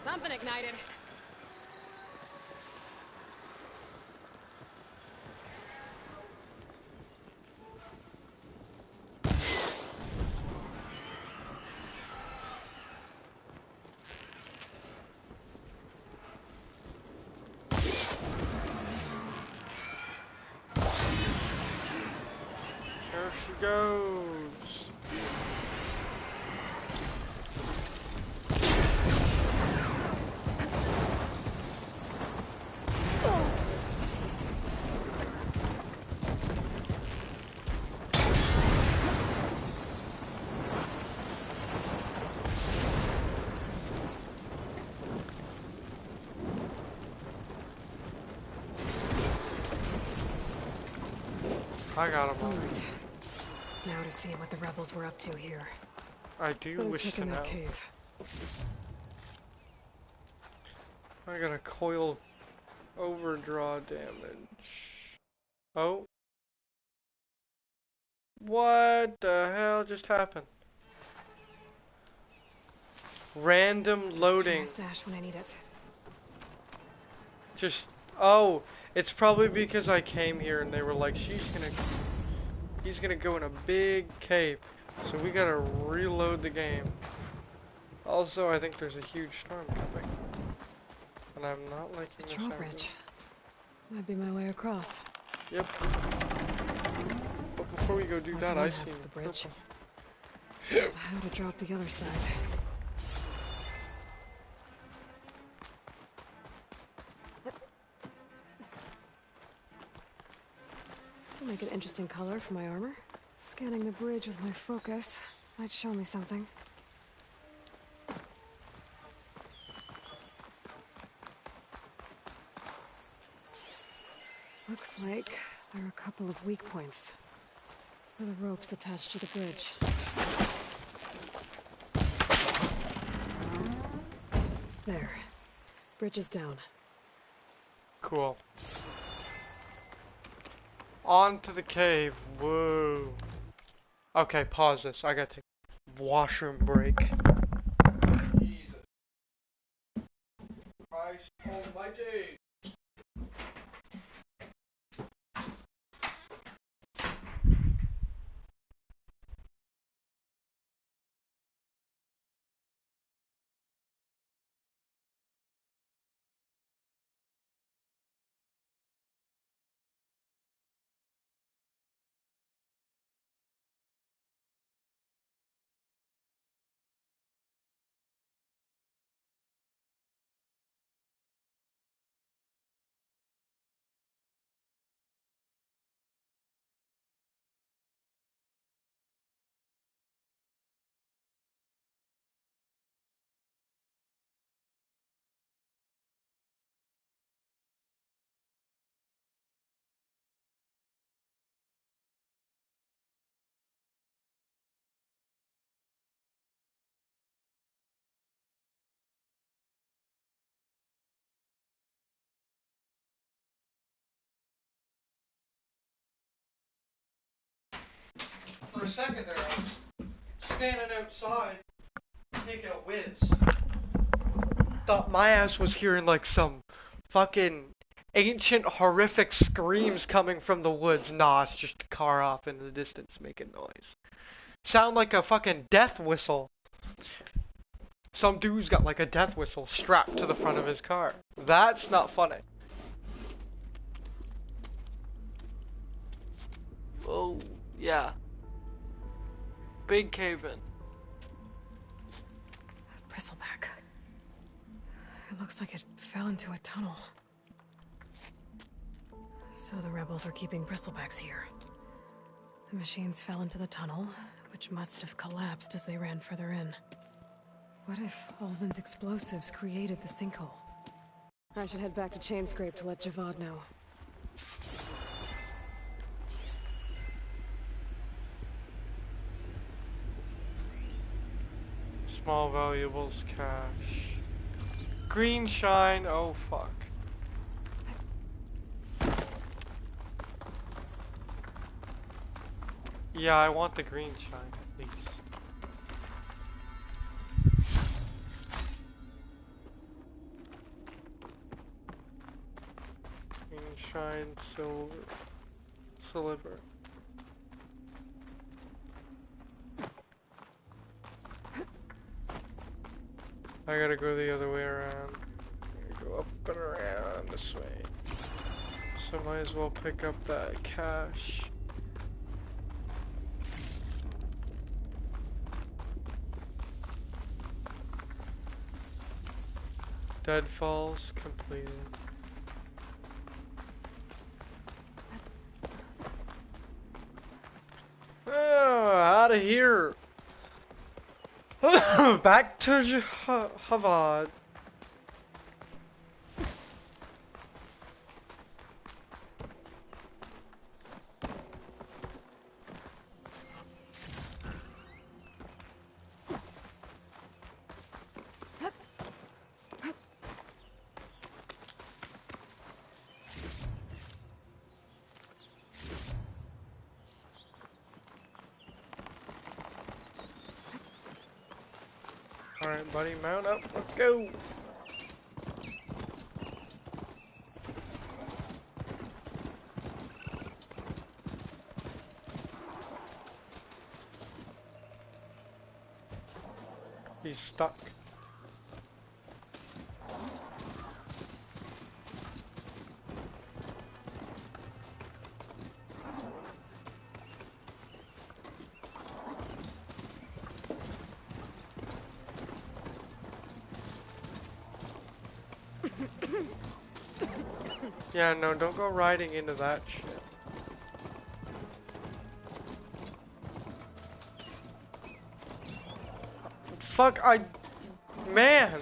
S5: Something ignited.
S1: There she goes. I got him.
S2: All right. Now to see what the rebels were up to here.
S1: I do wish to
S2: check in
S1: know.
S2: that cave.
S1: I got a coil overdraw damage. Oh. What the hell just happened? Random loading.
S2: It's my stash when I need it.
S1: Just, oh, it's probably because I came here and they were like, he's gonna go in a big cave. So we gotta reload the game. Also, I think there's a huge storm coming. And I'm not liking the
S2: drawbridge. Might be my way across.
S1: Yep. before we go do
S2: That's
S1: that,
S2: one
S1: I
S2: half
S1: see
S2: of the bridge.
S1: purple.
S2: How to drop the other side. Will make an interesting color for my armor. Scanning the bridge with my focus might show me something. Looks like there are a couple of weak points for the ropes attached to the bridge. There. Bridge is down.
S1: Cool. On to the cave. Whoa. Okay, pause this. I gotta take a washroom break. Jesus Christ almighty. For a second there, I was standing outside, taking a whiz. Thought my ass was hearing like some fucking ancient horrific screams coming from the woods. Nah, it's just a car off in the distance making noise. Sound like a fucking death whistle. Some dude's got like a death whistle strapped to the front of his car. That's not funny. Oh, yeah. Big cave-in.
S2: Bristleback. It looks like it fell into a tunnel. So the rebels were keeping bristlebacks here. The machines fell into the tunnel, which must have collapsed as they ran further in. What if Ulvin's explosives created the sinkhole? I should head back to Chainscrape to let Javad know.
S1: Small valuables, cash. Green shine, oh fuck. Yeah, I want the green shine at least. Green shine, silver. I gotta go the other way around. I gotta go up and around this way. So might as well pick up that cash. Deadfalls completed. Oh, out of here. Back to Javad. Alright, buddy, mount up. Let's go. He's stuck. Yeah, no, don't go riding into that shit. Fuck, man!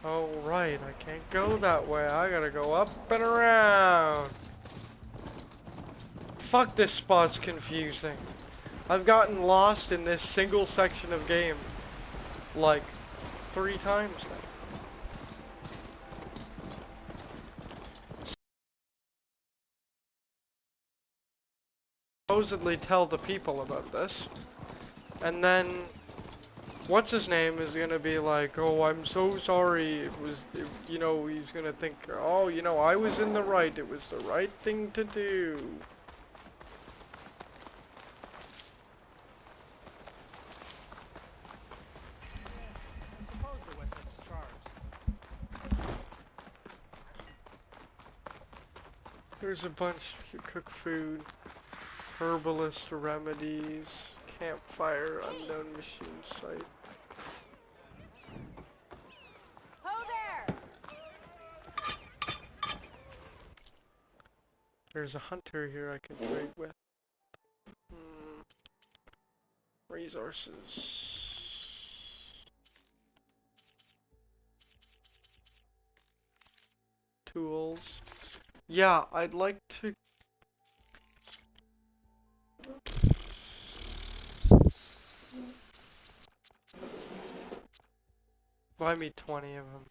S1: Oh, right, I can't go that way. I gotta go up and around. Fuck, this spot's confusing. I've gotten lost in this single section of game like 3 times now. Supposedly tell the people about this, and then what's his name is gonna be like, oh, I'm so sorry, you know, he's gonna think, oh, you know, I was in the right, it was the right thing to do.
S10: Suppose there was such charms.
S1: There's a bunch. You cook food, herbalist remedies, campfire, unknown machine site.
S5: Ho there!
S1: There's a hunter here I can trade with. Resources. Tools. Yeah, I'd like to... buy me 20 of them.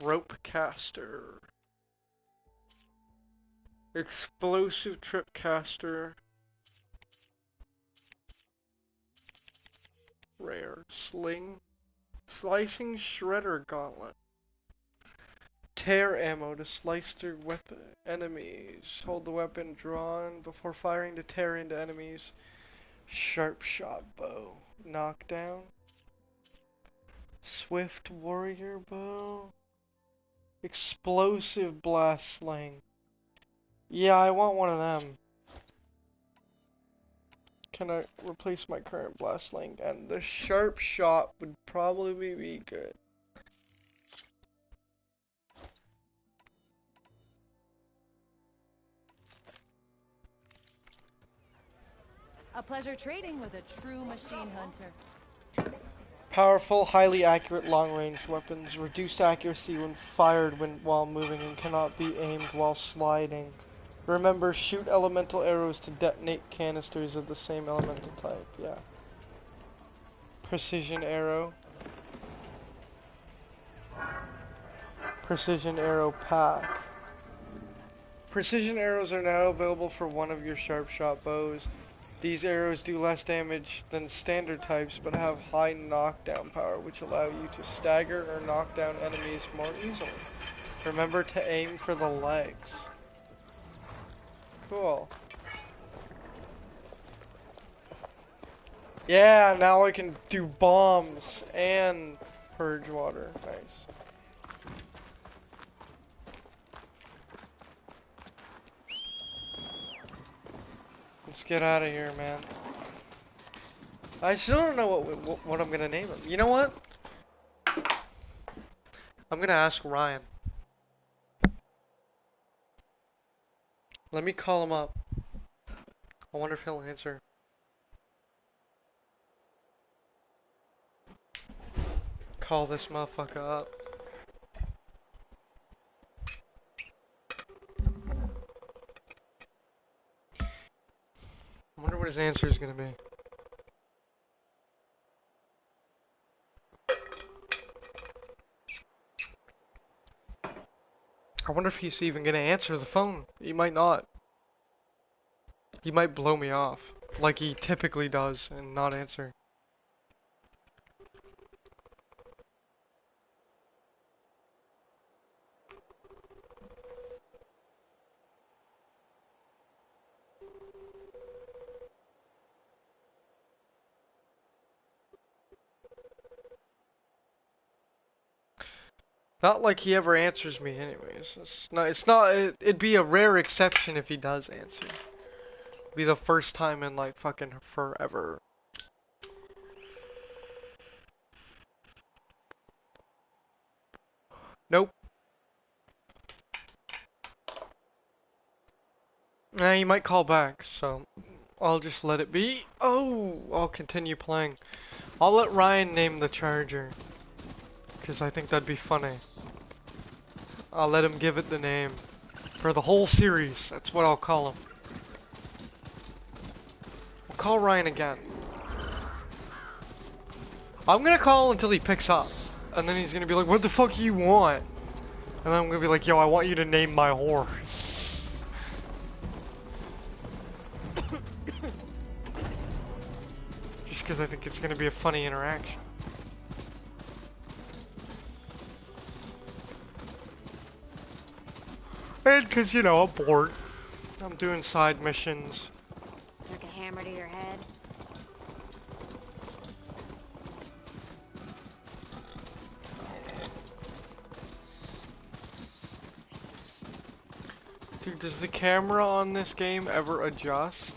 S1: Rope caster. Explosive trip caster. Rare. Sling. Slicing shredder gauntlet. Tear ammo to slice through enemies. Hold the weapon drawn before firing to tear into enemies. Sharp shot bow. Knockdown. Swift warrior bow. Explosive blast sling. Yeah, I want one of them. Can I replace my current blast sling? And the sharp shot would probably be good.
S11: A pleasure trading with a true machine hunter.
S1: Powerful, highly accurate long-range weapons. Reduced accuracy when fired while moving and cannot be aimed while sliding. Remember, shoot elemental arrows to detonate canisters of the same elemental type. Yeah. Precision arrow. Precision arrow pack. Precision arrows are now available for one of your sharp shot bows. These arrows do less damage than standard types, but have high knockdown power, which allow you to stagger or knock down enemies more easily. Remember to aim for the legs. Cool. Yeah, now I can do bombs and purge water. Nice. Let's get out of here, man. I still don't know what I'm gonna name him. You know what? I'm gonna ask Ryan. Let me call him up. I wonder if he'll answer. Call this motherfucker up. I wonder what his answer is gonna be. I wonder if he's even gonna answer the phone. He might not. He might blow me off, like he typically does, and not answer. Not like he ever answers me anyways. It'd be a rare exception if he does answer. Be the first time in like fucking forever. Nope. Nah, you might call back, so I'll just let it be. Oh, I'll continue playing. I'll let Ryan name the charger, because I think that'd be funny. I'll let him give it the name for the whole series. That's what I'll call him. I'll call Ryan again. I'm gonna call until he picks up, and then he's gonna be like, "What the fuck you want?" And then I'm gonna be like, "Yo, I want you to name my whore." Just because I think it's gonna be a funny interaction. And because, you know, I'm bored. I'm doing side missions.
S12: Took a hammer to your head.
S1: Dude, does the camera on this game ever adjust?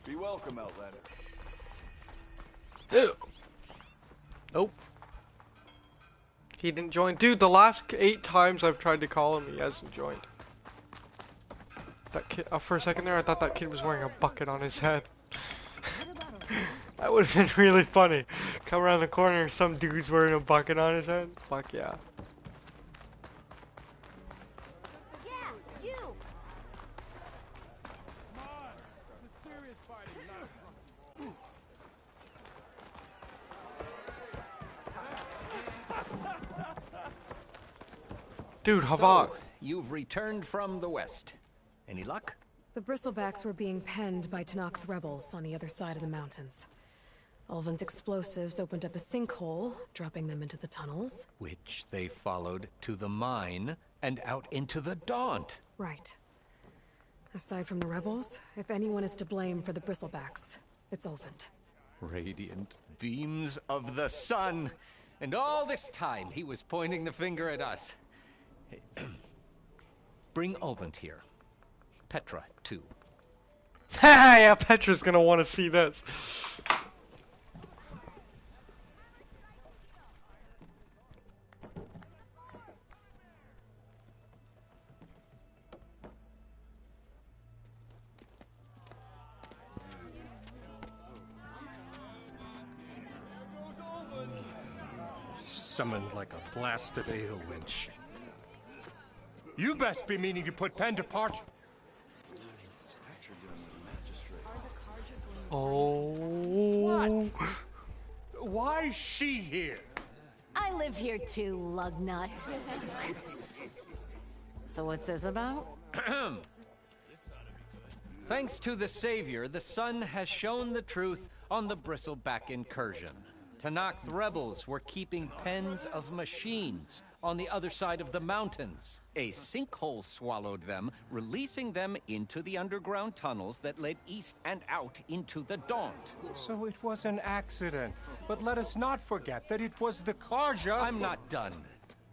S7: Be welcome, Outlander.
S1: Ew. Nope. He didn't join. Dude, the last 8 times I've tried to call him, he hasn't joined. That kid, for a second there, I thought that kid was wearing a bucket on his head. That would have been really funny. Come around the corner and some dude's wearing a bucket on his head. Fuck yeah. Dude, how about?
S8: So, you've returned from the west. Any luck?
S2: The Bristlebacks were being penned by Tenakth rebels on the other side of the mountains. Ulvin's explosives opened up a sinkhole, dropping them into the tunnels.
S8: Which they followed to the mine and out into the Daunt.
S2: Right. Aside from the rebels, if anyone is to blame for the Bristlebacks, it's Ulvund.
S8: Radiant beams of the sun. And all this time he was pointing the finger at us. Bring Ulvund here. Petra, too.
S1: Yeah, Petra's gonna want to see this.
S13: Summoned like a blasted ale winch. You best be meaning to put pen to parchment.
S1: Oh.
S13: What? Why's she here?
S12: I live here too, lugnut. So what's this about?
S8: Thanks to the Savior, the sun has shown the truth on the Bristleback incursion. Tenakth rebels were keeping pens of machines on the other side of the mountains. A sinkhole swallowed them, releasing them into the underground tunnels that led east and out into the Daunt.
S13: So it was an accident. But let us not forget that it was the Carja.
S8: I'm not done.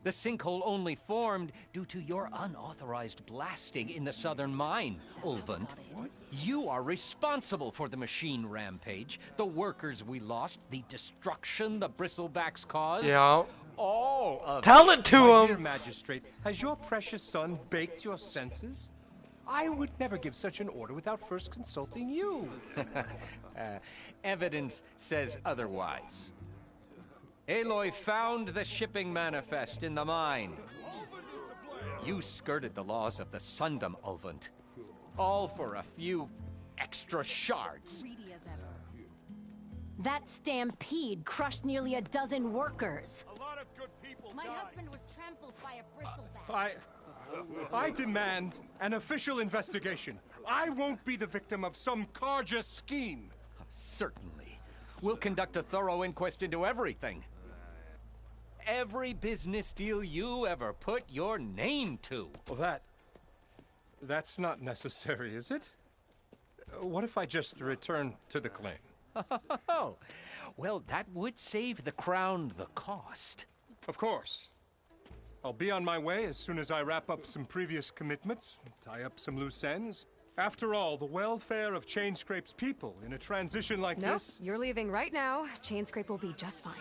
S8: The sinkhole only formed due to your unauthorized blasting in the southern mine, Ulvund. You are responsible for the machine rampage, the workers we lost, the destruction the Bristlebacks caused.
S1: Yeah.
S8: All of
S1: Tell it to
S13: My
S1: him.
S13: dear magistrate, has your precious son baked your senses? I would never give such an order without first consulting you.
S8: Evidence says otherwise. Aloy found the shipping manifest in the mine. You skirted the laws of the Sundom, Ulvund. All for a few extra shards.
S12: That stampede crushed nearly a dozen workers.
S13: A lot of good people
S12: My husband was trampled by a bristleback.
S13: I demand an official investigation. I won't be the victim of some Carja scheme.
S8: Certainly. We'll conduct a thorough inquest into everything. Every business deal you ever put your name to.
S13: Well, that's not necessary, is it? what if I just return to the claim?
S8: Oh, well, that would save the crown the cost.
S13: Of course. I'll be on my way as soon as I wrap up some previous commitments, tie up some loose ends. After all, the welfare of Chainscrape's people in a transition like this...
S2: Nope, you're leaving right now. Chainscrape will be just fine.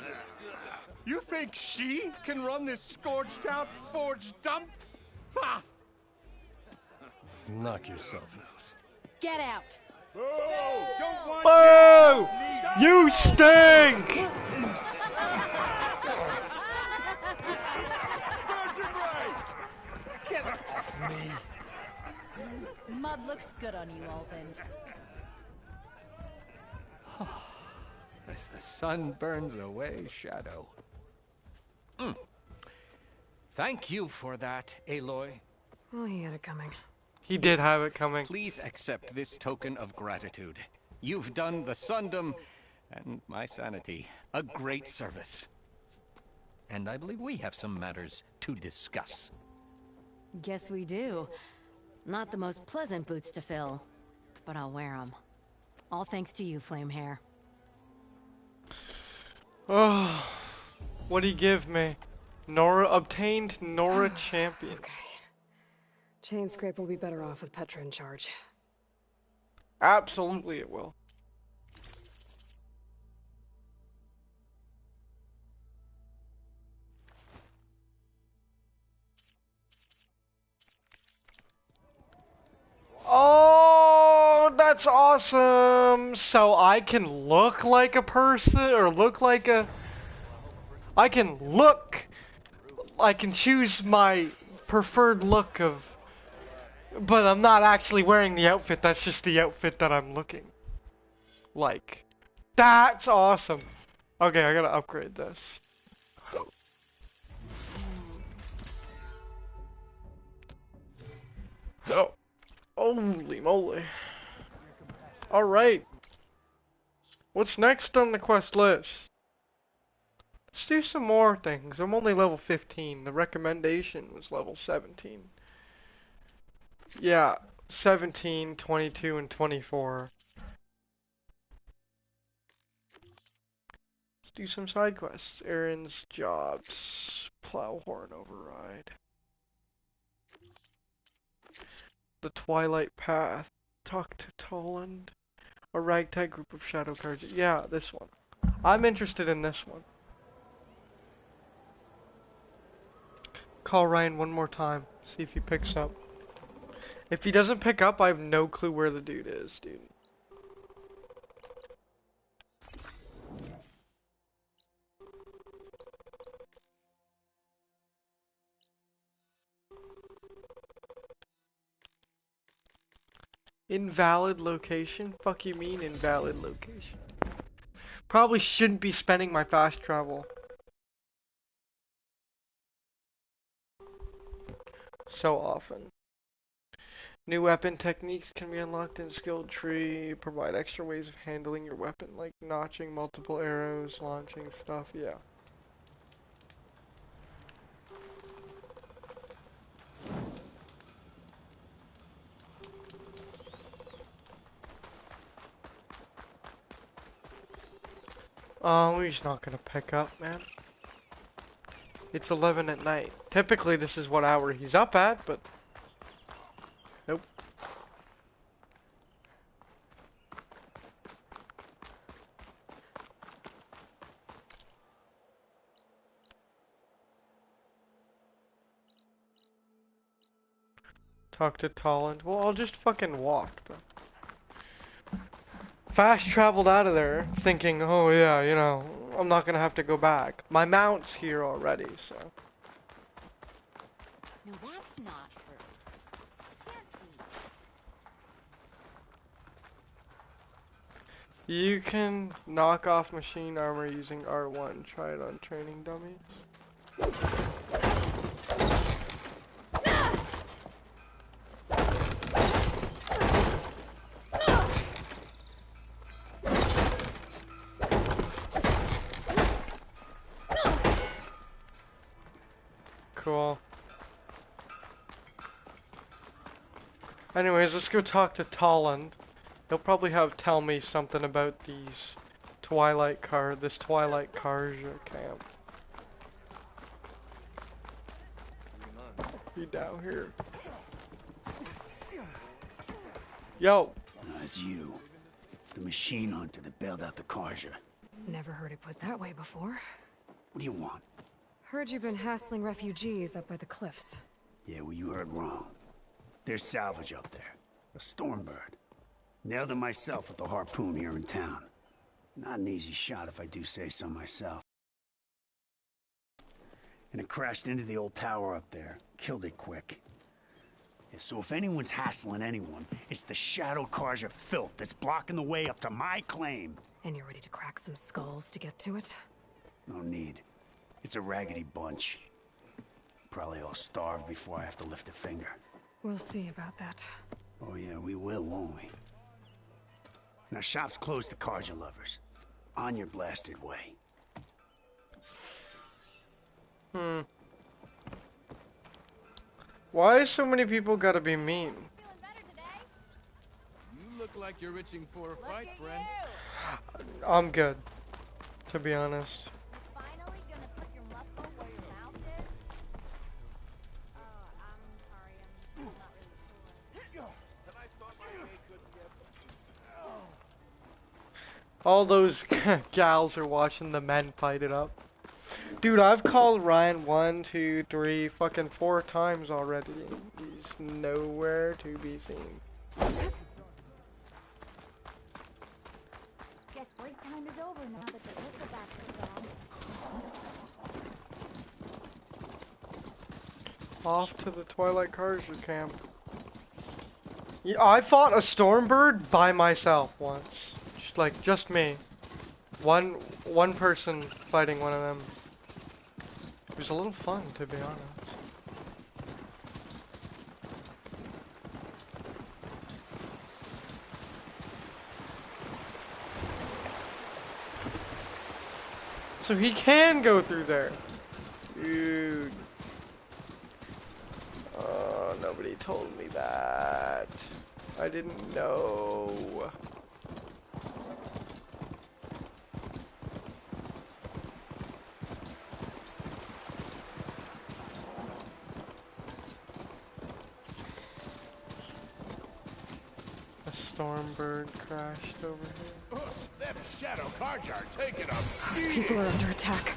S13: You think she can run this scorched-out, forged dump? Ha! Knock yourself out.
S5: Get out.
S13: Oh, don't want
S1: you stink!
S8: Get off me!
S11: Mud looks good on you, Alvin.
S8: As the sun burns away shadow. Thank you for that, Aloy.
S2: Well, he had it coming.
S1: He did have it coming.
S8: Please accept this token of gratitude. You've done the Sundom and my sanity a great service. And I believe we have some matters to discuss.
S14: Guess we do. Not the most pleasant boots to fill, but I'll wear them. All thanks to you, Flamehair.
S1: Oh, what'd he give me? Nora obtained Nora champion.
S2: Okay. Chainscrape will be better off with Petra in charge.
S1: Absolutely it will. Oh, that's awesome! So I can look like a person, or look like a... I can choose my preferred look of... But I'm not actually wearing the outfit, that's just the outfit that I'm looking like. That's awesome! Okay, I gotta upgrade this. Oh. Holy moly. Alright. What's next on the quest list? Let's do some more things. I'm only level 15. The recommendation was level 17. Yeah, 17, 22, and 24. Let's do some side quests. Errands, jobs, Plowhorn override. The Twilight Path. Talk to Toland. A ragtag group of shadow cards. Yeah, this one. I'm interested in this one. Call Ryan one more time. See if he picks up. If he doesn't pick up, I have no clue where the dude is, dude. Invalid location? Fuck you mean invalid location? Probably shouldn't be spending my fast travel so often. New weapon techniques can be unlocked in skilled tree. Provide extra ways of handling your weapon, like notching multiple arrows, launching stuff. Yeah. Oh, he's not gonna pick up, man. It's 11 at night. Typically, this is what hour he's up at, but... Nope. Talk to Toland. Well, I'll just fucking walk, but... Fast traveled out of there, thinking, oh yeah, you know, I'm not gonna have to go back. My mount's here already, so.
S12: No, that's not her.
S1: You can knock off machine armor using R1. Try it on training dummies. Cool. Anyways, let's go talk to Toland. He'll probably tell me something about this Twilight Karja camp. He down here. Yo.
S15: It's you. The machine hunter that bailed out the Karja.
S2: Never heard it put that way before.
S15: What do you want?
S2: Heard you've been hassling refugees up by the cliffs.
S15: Yeah, well, you heard wrong. There's salvage up there. A Stormbird. Nailed it myself with the harpoon here in town. Not an easy shot if I do say so myself. And it crashed into the old tower up there. Killed it quick. Yeah, so if anyone's hassling anyone, it's the Shadow Karja filth that's blocking the way up to my claim.
S2: And you're ready to crack some skulls to get to it?
S15: No need. It's a raggedy bunch. Probably all starved before I have to lift a finger.
S2: We'll see about that.
S15: Oh yeah, we will, won't we? Now shop's closed to Karja lovers. On your blasted way.
S1: Why so many people gotta be mean?
S7: You look like you're itching for a fight, friend.
S1: I'm good, to be honest.
S12: Finally gonna put your muscle where your mouth is? Oh, I'm sorry, I'm not really sure.
S7: And I thought my way couldn't get...
S1: All those gals are watching the men fight it up. Dude, I've called Ryan 1, 2, 3, fucking 4 times already. He's nowhere to be seen.
S12: Guess break time is over now that the Bristleback is gone.
S1: Off to the Twilight Karja camp. Yeah, I fought a Stormbird by myself once. Just me. One person fighting one of them. It was a little fun, to be honest. So he can go through there. Dude. Oh, nobody told me that. I didn't know. Stormbird crashed over here.
S7: Them Shadow Karja are taking them.
S2: These people are under attack.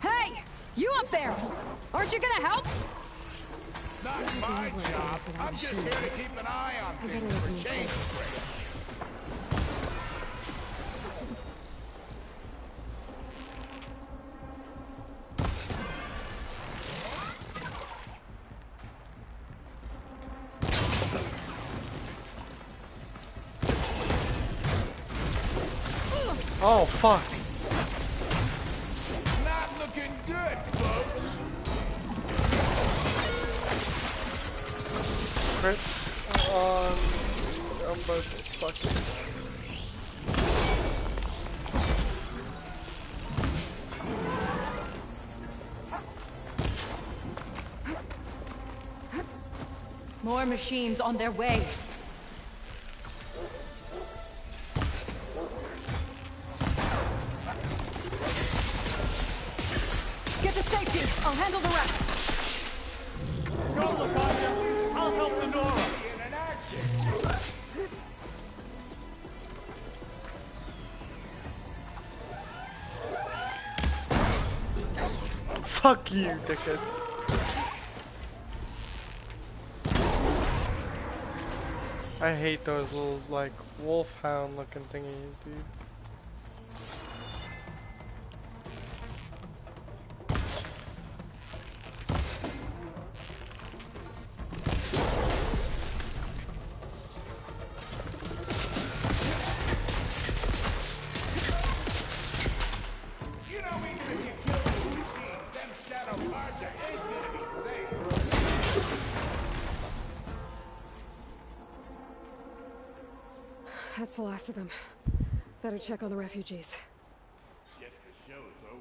S5: Hey! You up there! Aren't you gonna help?
S7: Not my job. I'm just here to keep an eye on things for change.
S1: Oh, fuck.
S7: Not looking good, folks.
S1: Crits on both fucking.
S11: More machines on their way.
S5: Get to safety. I'll handle the rest.
S10: Go, Laconia. I'll help the Nora.
S1: Fuck you, dickhead. I hate those little, like, wolfhound looking thingies, dude.
S2: That's the last of them. Better check on the refugees.
S7: Guess the show's over.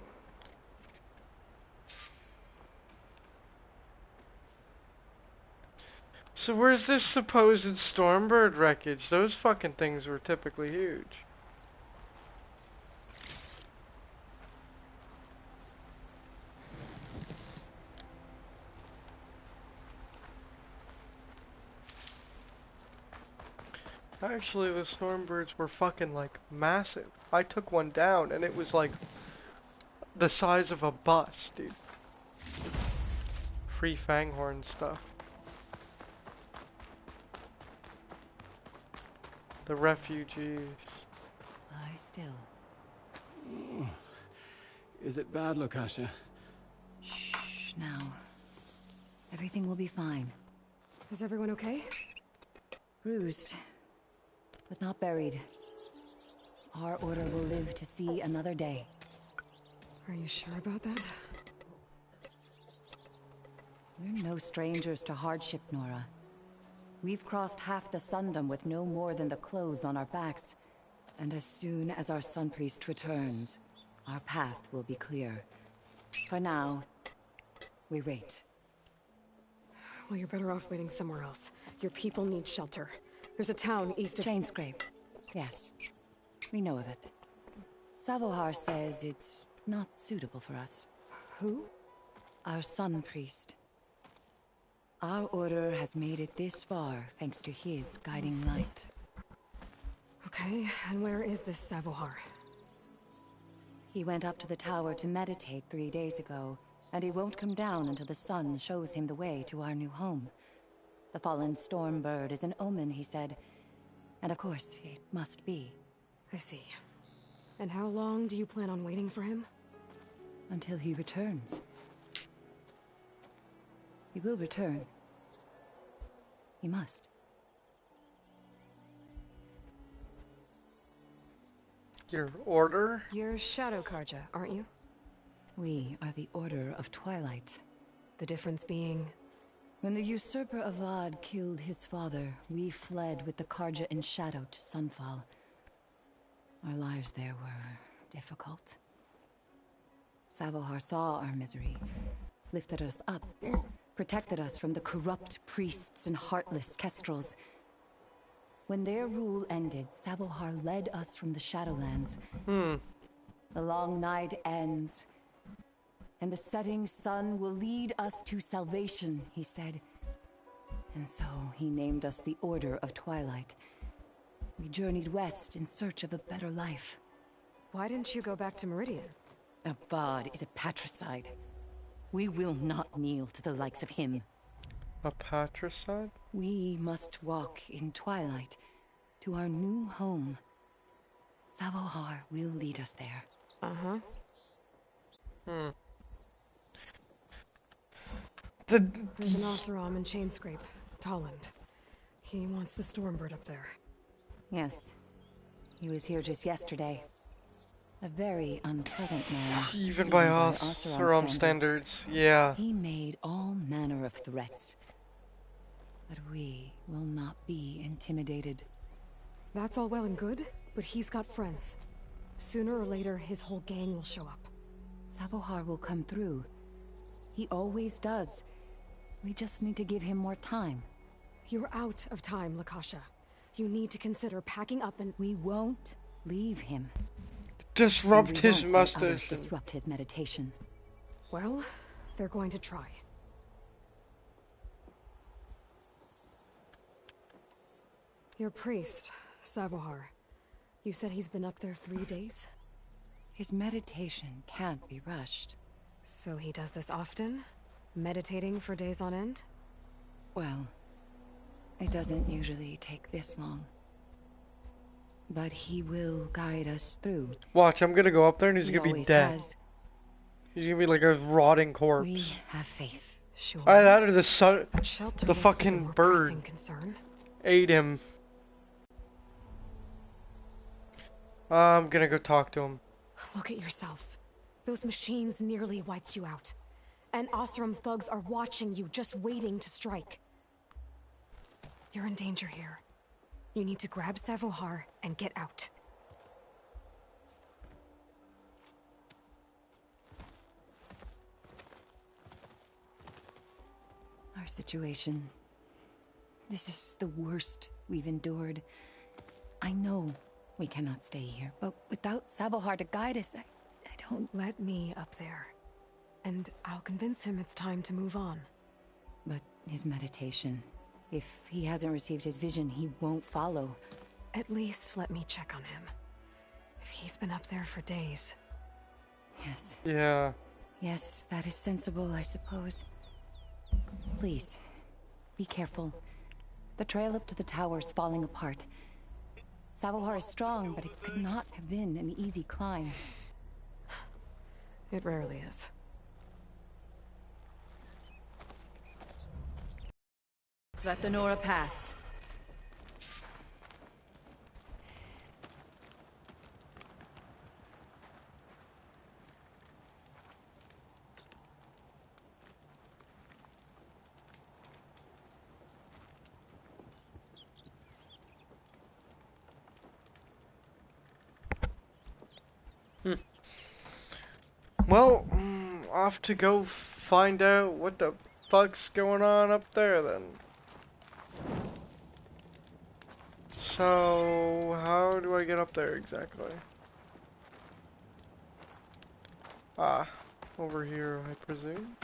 S1: So where's this supposed Stormbird wreckage? Those fucking things were typically huge. Actually, the Stormbirds were fucking, like, massive. I took one down, and it was, like, the size of a bus, dude. Free Fanghorn stuff. The refugees.
S6: Lie still.
S16: Oh. Is it bad, Lukasha?
S6: Shh, now. Everything will be fine.
S2: Is everyone okay?
S6: Bruised, but not buried. Our order will live to see another day.
S2: Are you sure about that?
S6: We're no strangers to hardship, Nora. We've crossed half the Sundom with no more than the clothes on our backs. And as soon as our Sun Priest returns, our path will be clear. For now, we wait.
S2: Well, you're better off waiting somewhere else. Your people need shelter. There's a town east of...
S6: Chainscrape. Yes. We know of it. Savohar says it's not suitable for us.
S2: Who?
S6: Our Sun Priest. Our order has made it this far thanks to his guiding light.
S2: Okay, and where is this Savohar?
S6: He went up to the tower to meditate 3 days ago, and he won't come down until the sun shows him the way to our new home. The fallen Stormbird is an omen, he said. And of course, it must be.
S2: I see. And how long do you plan on waiting for him?
S6: Until he returns. He will return. He must.
S1: Your order?
S2: You're Shadow Karja, aren't you?
S6: We are the Order of Twilight.
S2: The difference being...
S6: When the usurper Avad killed his father, we fled with the Karja in shadow to Sunfall. Our lives there were difficult. Savohar saw our misery, lifted us up, protected us from the corrupt priests and heartless kestrels. When their rule ended, Savohar led us from the Shadowlands. The long night ends, and the setting sun will lead us to salvation, he said. And so he named us the Order of Twilight. We journeyed west in search of a better life.
S2: Why didn't you go back to Meridian?
S6: Avad is a patricide. We will not kneel to the likes of him.
S1: A patricide?
S6: We must walk in twilight to our new home. Savohar will lead us there.
S2: Uh-huh. There's an Oseram in Chainscrape, Tolland. He wants the Stormbird up there.
S6: Yes. He was here just yesterday. A very unpleasant man.
S1: Even by Oseram standards, yeah.
S6: He made all manner of threats. But we will not be intimidated.
S2: That's all well and good, but he's got friends. Sooner or later, his whole gang will show up.
S6: Savohar will come through. He always does. We just need to give him more time.
S2: You're out of time, Lukasha. You need to consider packing up and...
S6: We won't leave him.
S1: Disrupt his mustache.
S6: Disrupt his meditation.
S2: Well, they're going to try. Your priest, Savohar. You said he's been up there 3 days?
S6: His meditation can't be rushed.
S2: So he does this often? Meditating for days on end?
S6: Well, it doesn't usually take this long. But he will guide us through.
S1: Watch, I'm gonna go up there and he's gonna be dead.
S6: Has.
S1: He's gonna be like a rotting corpse.
S6: We have faith.
S2: Sure.
S1: Either that or the sun, the
S2: makes
S1: fucking
S2: it a more
S1: bird
S2: pressing concern.
S1: ate him. I'm gonna go talk to him.
S2: Look at yourselves. Those machines nearly wiped you out. And Oseram thugs are watching you, just waiting to strike. You're in danger here. You need to grab Savohar and get out.
S6: Our situation
S17: This is the worst we've endured. I know we cannot stay here, but without Savohar to guide us, I don't...
S2: Let me up there, and I'll convince him it's time to move on.
S17: But his meditation... If he hasn't received his vision, he won't follow.
S2: At least let me check on him. If he's been up there for days.
S17: Yes.
S1: Yeah.
S17: Yes, that is sensible, I suppose. Please, be careful. The trail up to the tower is falling apart. Savohar is strong, but it could not have been an easy climb.
S2: It rarely is.
S11: Let the Nora pass.
S1: Well, off to go find out what the fuck's going on up there then. So, how do I get up there exactly? Ah, over here, I presume.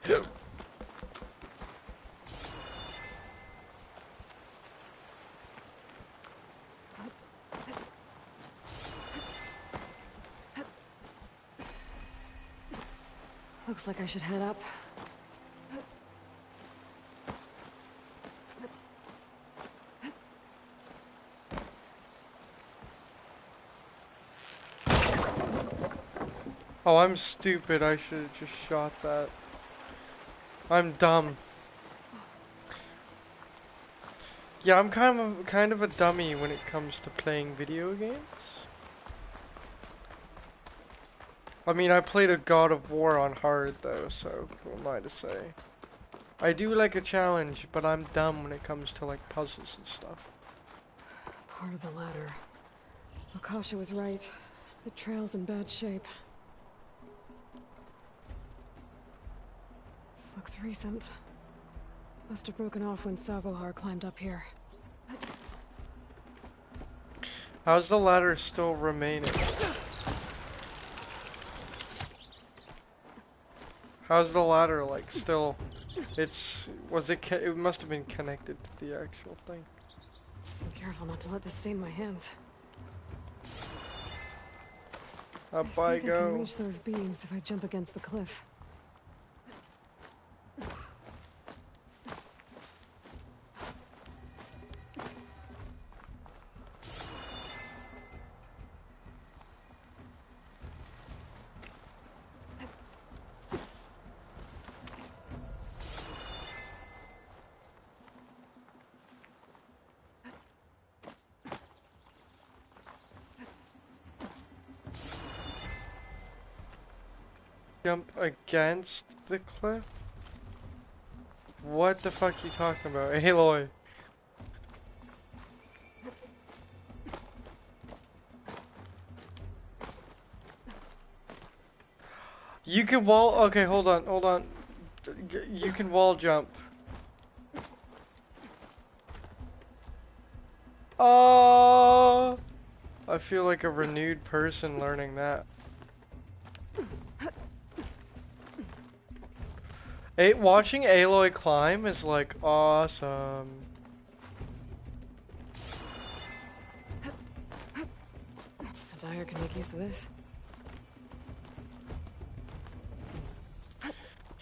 S1: Yep.
S2: Looks like I should head up.
S1: Oh, I'm stupid. I should have just shot that. I'm dumb. Yeah, I'm kind of a dummy when it comes to playing video games. I mean, I played a God of War on hard though, so who am I to say? I do like a challenge, but I'm dumb when it comes to like puzzles and stuff.
S2: Part of the ladder. Lukasha was right. The trail's in bad shape. This looks recent. Must have broken off when Savohar climbed up here.
S1: How's the ladder still remaining? How's the ladder like still? It must have been connected to the actual thing.
S2: Be careful not to let this stain my hands.
S1: Up
S2: I
S1: I
S2: think I can
S1: go.
S2: reach those beams if I jump against the cliff.
S1: Jump against the cliff? What the fuck are you talking about? Aloy. You can wall. Okay, hold on. You can wall jump. Oh, I feel like a renewed person learning that. Watching Aloy climb is like awesome.
S2: Dyer can make use of this.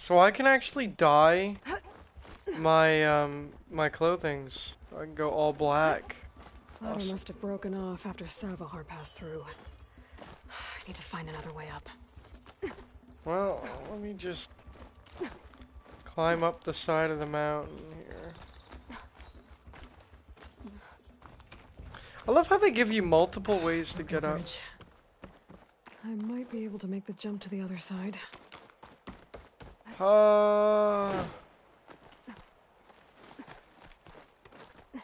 S1: So I can actually dye my my clothings. I can go all black.
S2: Ladder
S1: Awesome.
S2: must have broken off after Savohar passed through. I need to find another way up.
S1: Well, let me just climb up the side of the mountain here. I love how they give you multiple ways to get up.
S2: I might be able to make the jump to the other side.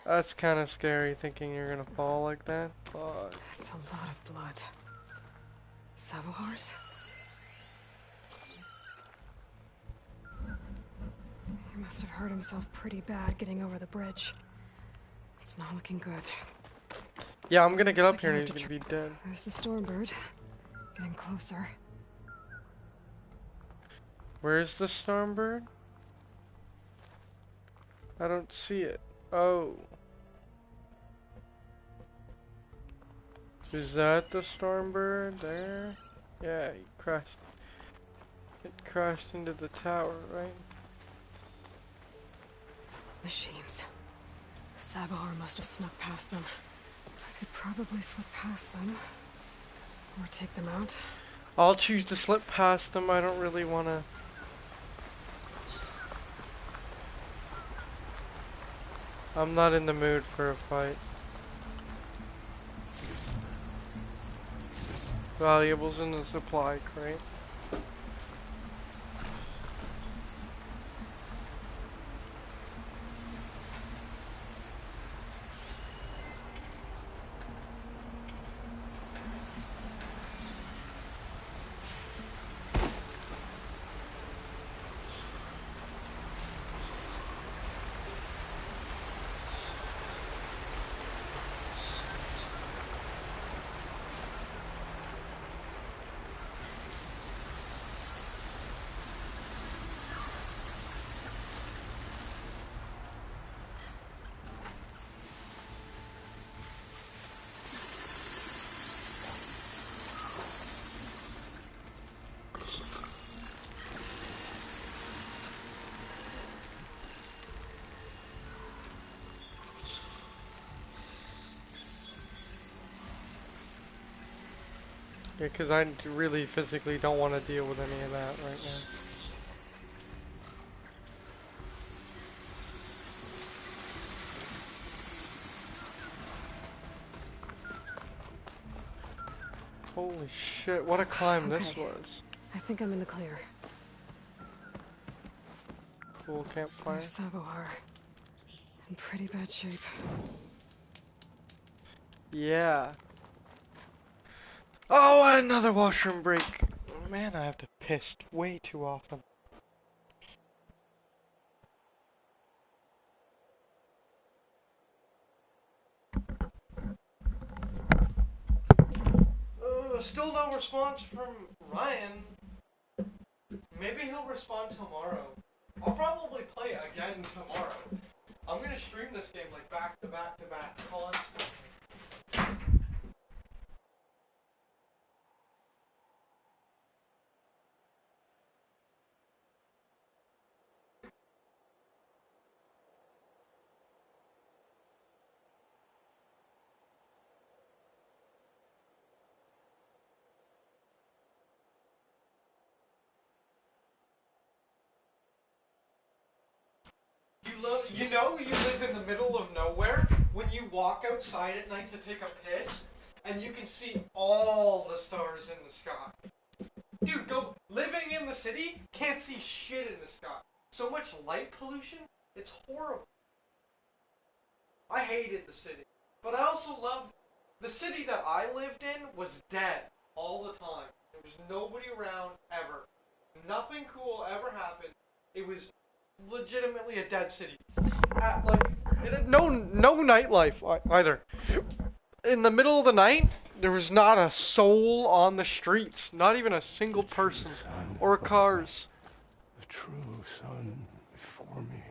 S1: That's kind of scary thinking you're gonna fall like that. But
S2: That's a lot of blood. Savohar's? There must have hurt himself pretty bad getting over the bridge. It's not looking good.
S1: Yeah, I'm gonna get
S2: Looks
S1: up here
S2: like
S1: and
S2: you
S1: he's
S2: have
S1: gonna be dead.
S2: There's the Stormbird. Getting closer.
S1: Where's the Stormbird? I don't see it. Oh. Is that the Stormbird there? Yeah, he crashed. It crashed into the tower, right?
S2: Machines. Sabahar must have snuck past them. I could probably slip past them. Or take them out.
S1: I'll choose to slip past them. I don't really wanna... I'm not in the mood for a fight. Valuables in the supply crate. Yeah, because I really physically don't want to deal with any of that right now. Holy shit, what a climb this was.
S2: I think I'm in the clear.
S1: Cool campfire.
S2: There's Sabahar. In pretty bad shape.
S1: Yeah. Oh, another washroom break. Man, I have to piss way too often. Still no response from Ryan. Maybe he'll respond tomorrow. I'll probably play it again tomorrow. I'm gonna stream this game like back to back to back constantly. You know you live in the middle of nowhere when you walk outside at night to take a piss and you can see all the stars in the sky. Dude, living in the city, can't see shit in the sky. So much light pollution, it's horrible. I hated the city. But I also loved, the city that I lived in was dead all the time. There was nobody around ever. Nothing cool ever happened. It was legitimately a dead city. It had no nightlife either. In the middle of the night, there was not a soul on the streets, not even a single person or cars.
S7: The true sun before me.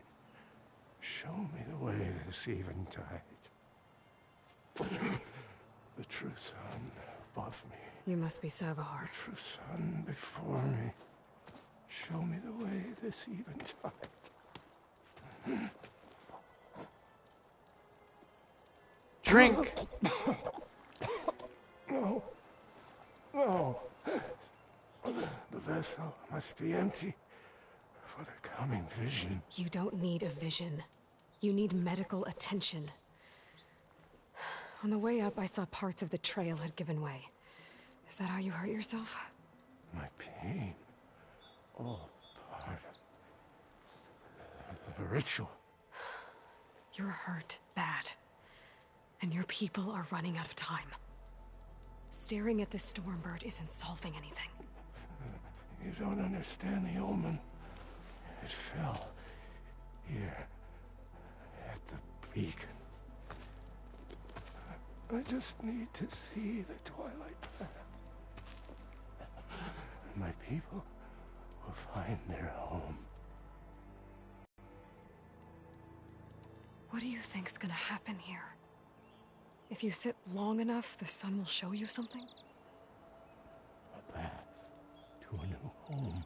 S7: Show me the way this eventide. The true sun above me.
S2: You must be Sabahar.
S7: The true sun before me. Show me the way this eventide.
S1: Drink!
S7: No. No. The vessel must be empty for the coming vision.
S2: You don't need a vision. You need medical attention. On the way up, I saw parts of the trail had given way. Is that how you hurt yourself?
S7: My pain. All part of the ritual.
S2: You're hurt bad. And your people are running out of time. Staring at the Stormbird isn't solving anything.
S7: You don't understand the omen. It fell here at the beacon. I just need to see the Twilight Path. And my people will find their home.
S2: What do you think's gonna happen here? If you sit long enough, the sun will show you something?
S7: A path to a new home.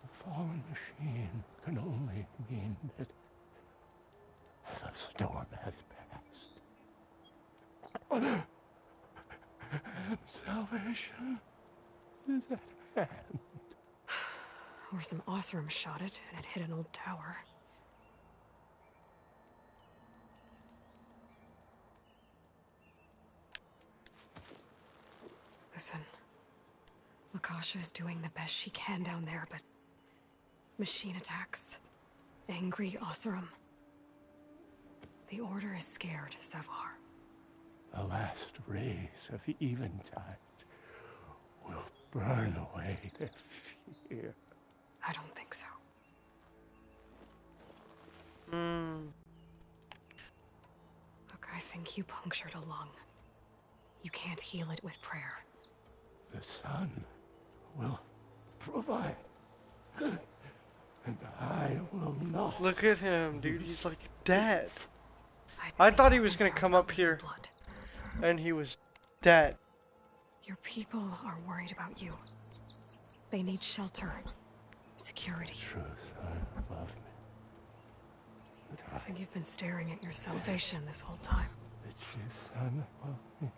S7: The fallen machine can only mean that the storm has passed. And salvation is at hand.
S2: Or some Oseram shot it, and it hit an old tower. Listen, Lakasha is doing the best she can down there, but machine attacks, angry Oseram. The Order is scared, Savar.
S7: The last rays of Eventide will burn away their fear.
S2: I don't think so. Look, I think you punctured a lung. You can't heal it with prayer.
S7: The sun will provide. And I will not.
S1: Look at him, dude. He's like dead. I thought he was gonna come up here. And he was dead.
S2: Your people are worried about you. They need shelter. Security.
S7: True son above me.
S2: I think you've been staring at your salvation this whole time.
S7: The true son above me.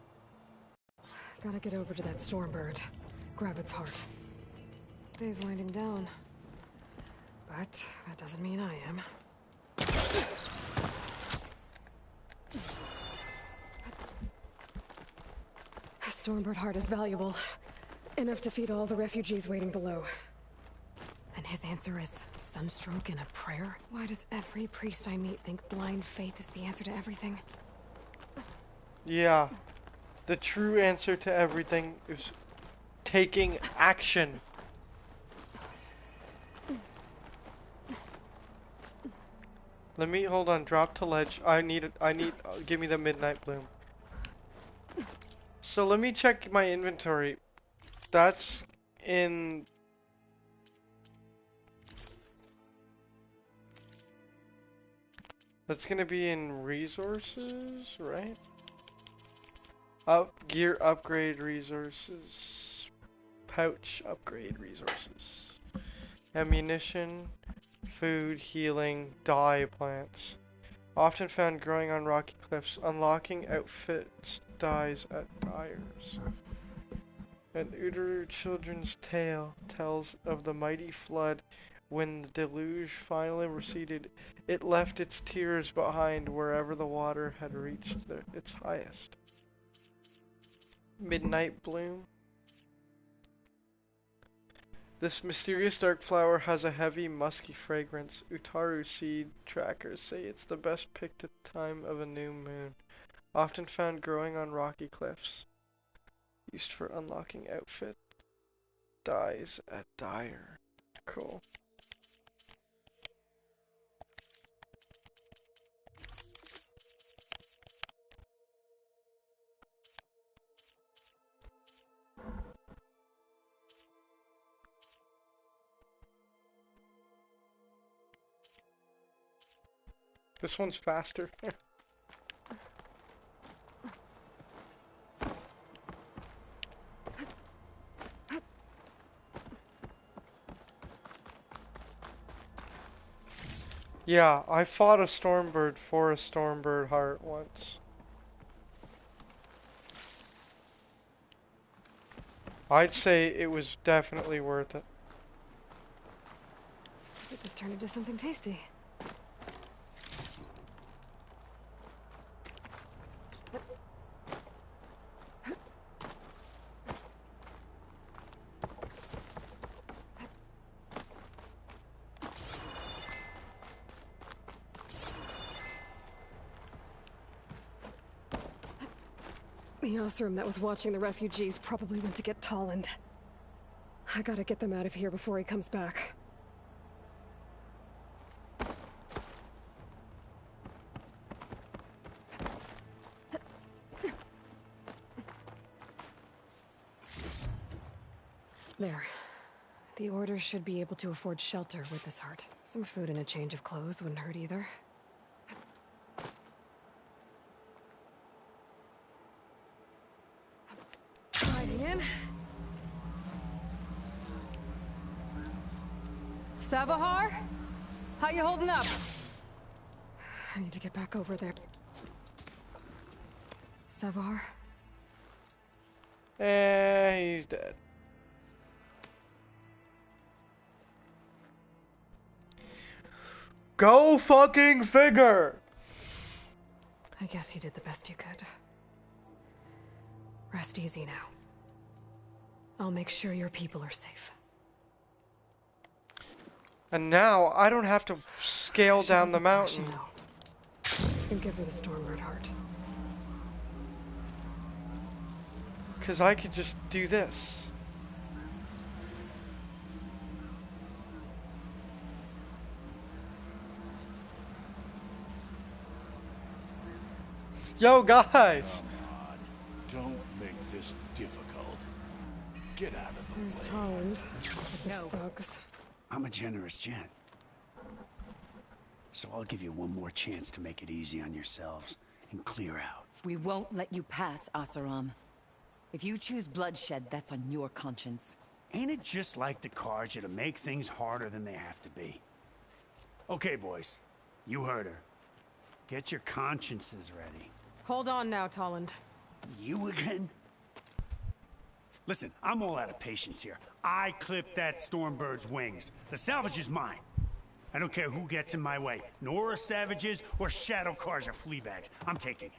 S2: Gotta get over to that Stormbird. Grab its heart. Day's winding down. But that doesn't mean I am. A Stormbird heart is valuable. Enough to feed all the refugees waiting below. And his answer is sunstroke and a prayer? Why does every priest I meet think blind faith is the answer to everything?
S1: Yeah. The true answer to everything is taking action. Let me, hold on, drop to ledge. Give me the Midnight Bloom. So let me check my inventory. That's in... That's gonna be in resources, right? Gear upgrade resources. Pouch upgrade resources. Ammunition, food, healing, dye plants. Often found growing on rocky cliffs. Unlocking outfits dyes at dyers. An Udaru children's tale tells of the mighty flood. When the deluge finally receded, it left its tears behind wherever the water had reached its highest. Midnight Bloom. This mysterious dark flower has a heavy, musky fragrance. Utaru seed trackers say it's the best picked at the time of a new moon. Often found growing on rocky cliffs. Used for unlocking outfit dyes at dyer. Cool. This one's faster. Yeah, I fought a Stormbird for a Stormbird heart once. I'd say it was definitely worth it.
S2: Get this turned into something tasty. The Oseram that was watching the refugees probably went to get Tolland. I gotta get them out of here before he comes back. There. The Order should be able to afford shelter with this heart. Some food and a change of clothes wouldn't hurt either. Sliding in.
S5: Savahar? How you holding up?
S2: I need to get back over there. Savahar?
S1: He's dead. Go fucking figure!
S2: I guess you did the best you could. Rest easy now. I'll make sure your people are safe.
S1: And now, I don't have to scale down the mountain.
S2: And give her the Stormbird heart.
S1: Because I could just do this. Yo, guys!
S7: Don't make this difficult. Get out of the
S2: There's Tolland with his thugs.
S15: I'm a generous gent. So I'll give you one more chance to make it easy on yourselves and clear out.
S17: We won't let you pass, Asaram. If you choose bloodshed, that's on your conscience.
S15: Ain't it just like the Carja to make things harder than they have to be? Okay, boys. You heard her. Get your consciences ready.
S2: Hold on now, Tolland.
S15: You again? Listen, I'm all out of patience here. I clipped that Stormbird's wings. The salvage is mine. I don't care who gets in my way. Nora savages or Shadow Carja fleabags. I'm taking it.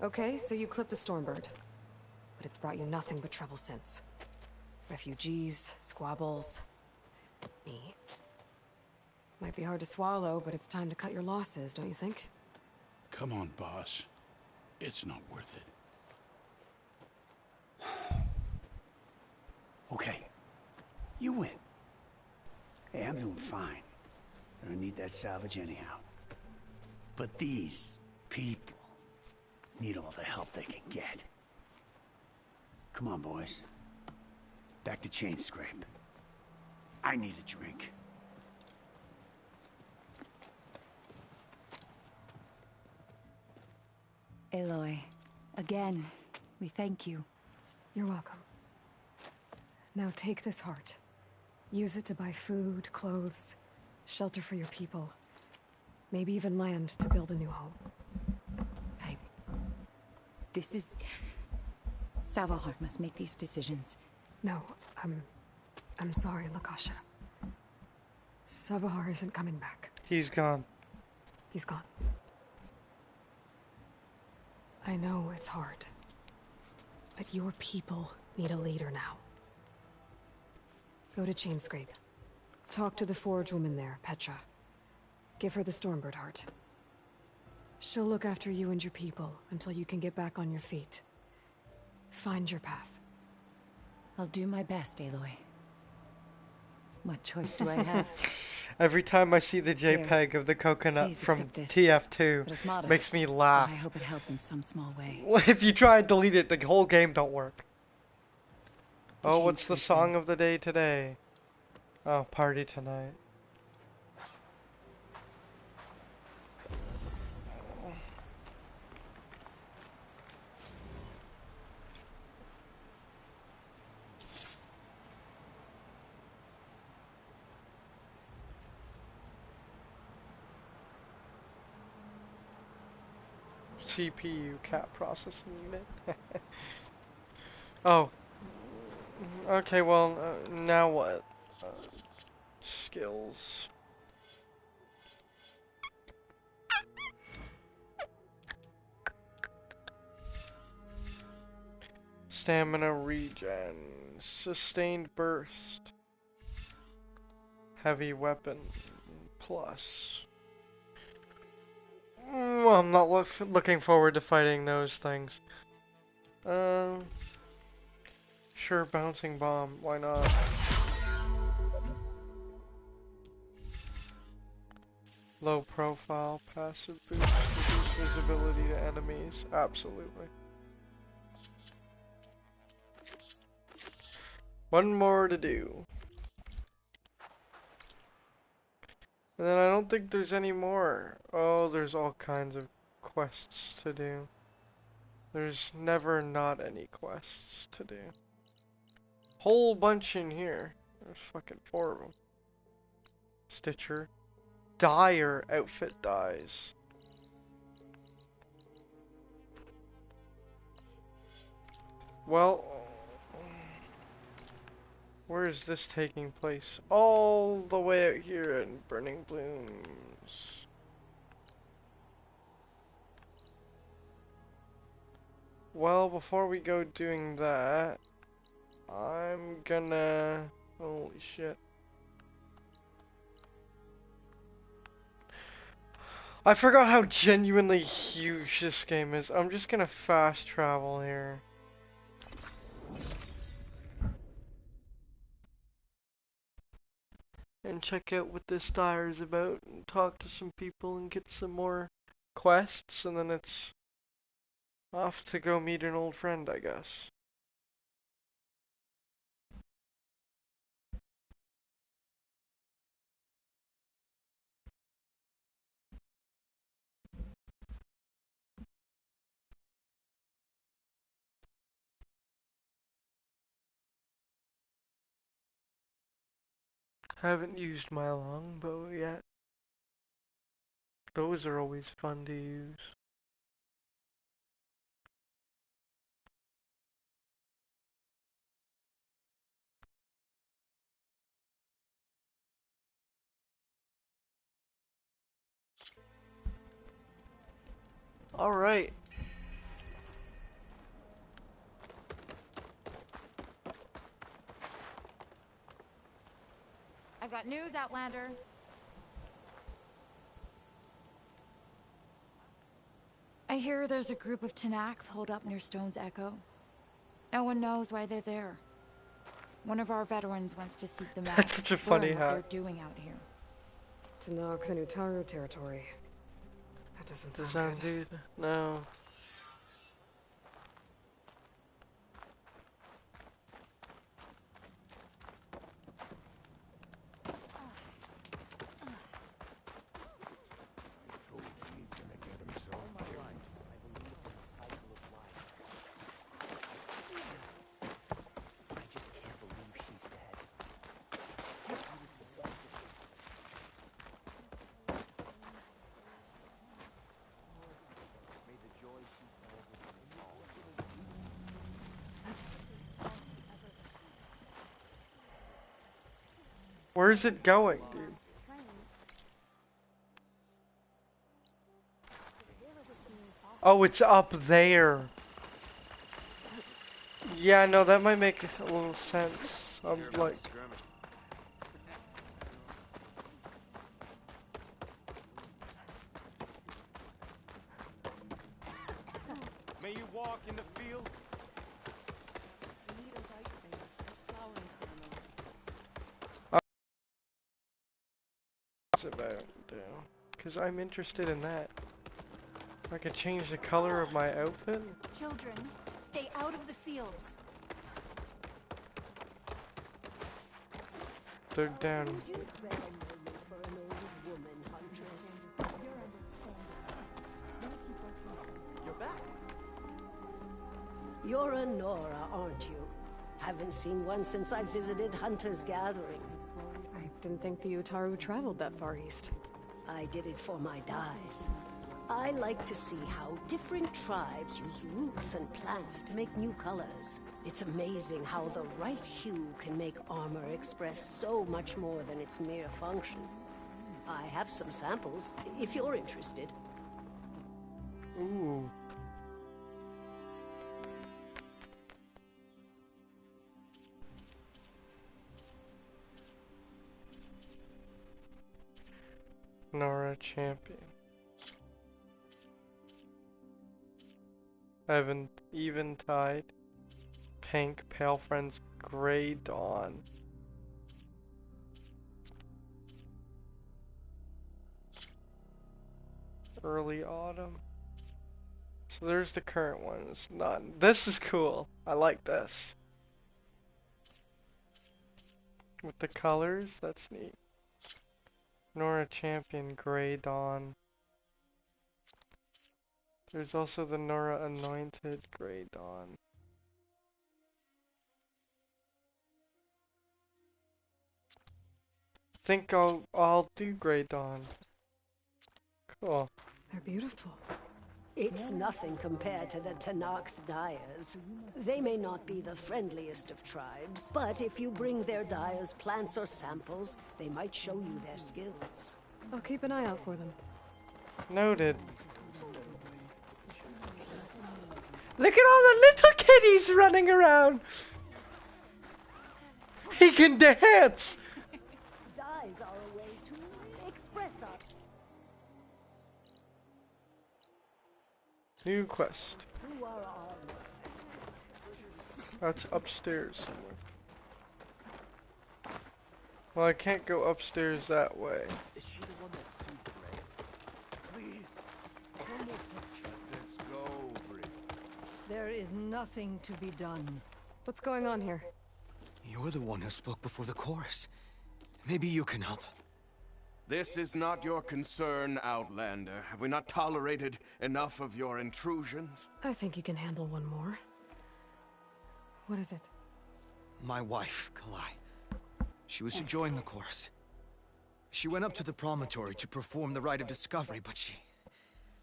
S2: Okay, so you clipped the Stormbird. But it's brought you nothing but trouble since. Refugees, squabbles, me. Might be hard to swallow, but it's time to cut your losses, don't you think?
S7: Come on, boss. It's not worth it.
S15: Okay. You win. Hey, I'm doing fine. I don't need that salvage anyhow. But these people need all the help they can get. Come on, boys. Back to Chainscrape. I need a drink.
S17: Aloy, again, we thank you.
S2: You're welcome. Now take this heart. Use it to buy food, clothes, shelter for your people. Maybe even land to build a new home.
S17: This is... Savahar must make these decisions.
S2: No, I'm sorry, Lakasha. Savahar isn't coming back.
S1: He's gone.
S2: He's gone. I know it's hard. But your people need a leader now. Go to Chainscrape. Talk to the Forge woman there, Petra. Give her the Stormbird heart. She'll look after you and your people until you can get back on your feet. Find your path.
S17: I'll do my best, Aloy. What choice do I have?
S1: Every time I see the JPEG of the coconut
S17: Please
S1: from
S17: accept this.
S1: TF2,
S17: It is modest,
S1: makes me laugh.
S17: but I hope it helps in some small way.
S1: If you try and delete it, the whole game don't work. Oh, what's the song of the day today? Oh, party tonight. CPU cat processing unit. Oh. Okay, well, now what? Skills. Stamina regen. Sustained burst. Heavy weapon plus. Well, I'm not looking forward to fighting those things. Sure, bouncing bomb. Why not? Low profile, passive boost, reduce visibility to enemies. Absolutely. One more to do. And then I don't think there's any more. Oh, there's all kinds of quests to do. There's never not any quests to do. Whole bunch in here. There's fucking 4 of them. Stitcher. Dyer outfit dies. Well, where is this taking place? All the way out here in Burning Blooms. Well, before we go doing that, I'm gonna... Holy shit. I forgot how genuinely huge this game is. I'm just gonna fast travel here. And check out what this Dyer is about, and talk to some people and get some more quests, and then it's off to go meet an old friend, I guess. Haven't used my longbow yet. Those are always fun to use. Alright.
S12: I've got news, Outlander.
S18: I hear there's a group of Tenakth holed up near Stone's Echo. No one knows why they're there. One of our veterans wants to seek them out.
S1: That's such a funny
S18: learn what they're
S1: hat.
S18: doing out here.
S2: Tenakth and Utaru territory. That doesn't sound
S1: Sounds
S2: good.
S1: good. No. Where is it going, dude? Oh, it's up there. Yeah, no, that might make a little sense. I'm like...
S10: May you walk in the field.
S1: About because I'm interested in that. I could change the color of my outfit.
S4: Children, stay out of the fields.
S1: They're down.
S19: You're back. You're a Nora, aren't you? Haven't seen one since I visited Hunter's Gathering.
S2: I didn't think the Utaru traveled that far east.
S19: I did it for my dyes. I like to see how different tribes use roots and plants to make new colors. It's amazing how the right hue can make armor express so much more than its mere function. I have some samples, if you're interested.
S1: Ooh. Nora champion. Eventide. Pink Pale Friends Grey Dawn. Early Autumn. So there's the current ones. None. This is cool. I like this. With the colors, that's neat. Nora Champion, Grey Dawn. There's also the Nora Anointed, Grey Dawn. Think I'll do Grey Dawn. Cool.
S2: They're beautiful.
S19: It's nothing compared to the Tenakth dyers. They may not be the friendliest of tribes, but if you bring their dyers plants or samples, they might show you their skills.
S2: I'll keep an eye out for them.
S1: Noted. Look at all the little kitties running around! He can dance!
S19: Dyes are a way to express us.
S1: New quest.
S19: Who are all?
S1: That's upstairs somewhere. Well, I can't go upstairs that way.
S20: Is she the one that sued Ray? Please, one more picture. Let's go, Bree.
S9: There is nothing to be done.
S2: What's going on here?
S21: You're the one who spoke before the chorus. Maybe you can help.
S20: This is not your concern, Outlander. Have we not tolerated enough of your intrusions?
S2: I think you can handle one more. What is it?
S21: My wife, Kalai. She was to join the chorus. She went up to the promontory to perform the rite of discovery, but she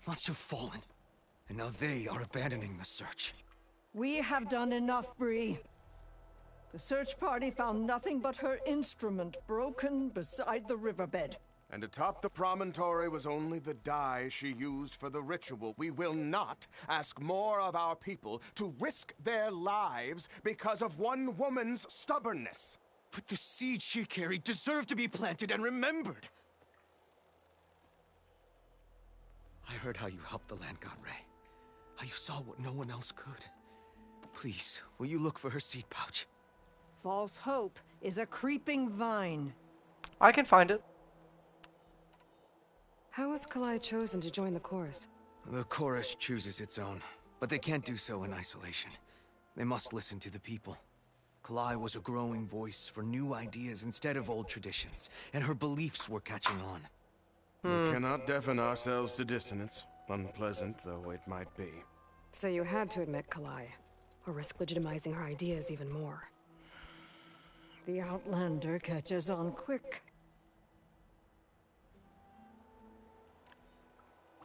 S21: must have fallen. And now they are abandoning the search.
S9: We have done enough, Bree. The search party found nothing but her instrument broken beside the riverbed.
S20: And atop the promontory was only the dye she used for the ritual. We will not ask more of our people to risk their lives because of one woman's stubbornness.
S21: But the seed she carried deserved to be planted and remembered. I heard how you helped the land god Ray. How you saw what no one else could. Please, will you look for her seed pouch?
S9: False hope is a creeping vine.
S1: I can find it.
S2: How was Kalai chosen to join the chorus?
S21: The chorus chooses its own, but they can't do so in isolation. They must listen to the people. Kalai was a growing voice for new ideas instead of old traditions, and her beliefs were catching on.
S20: We cannot deafen ourselves to dissonance, unpleasant though it might be.
S2: So you had to admit Kalai, or risk legitimizing her ideas even more.
S9: The Outlander catches on quick.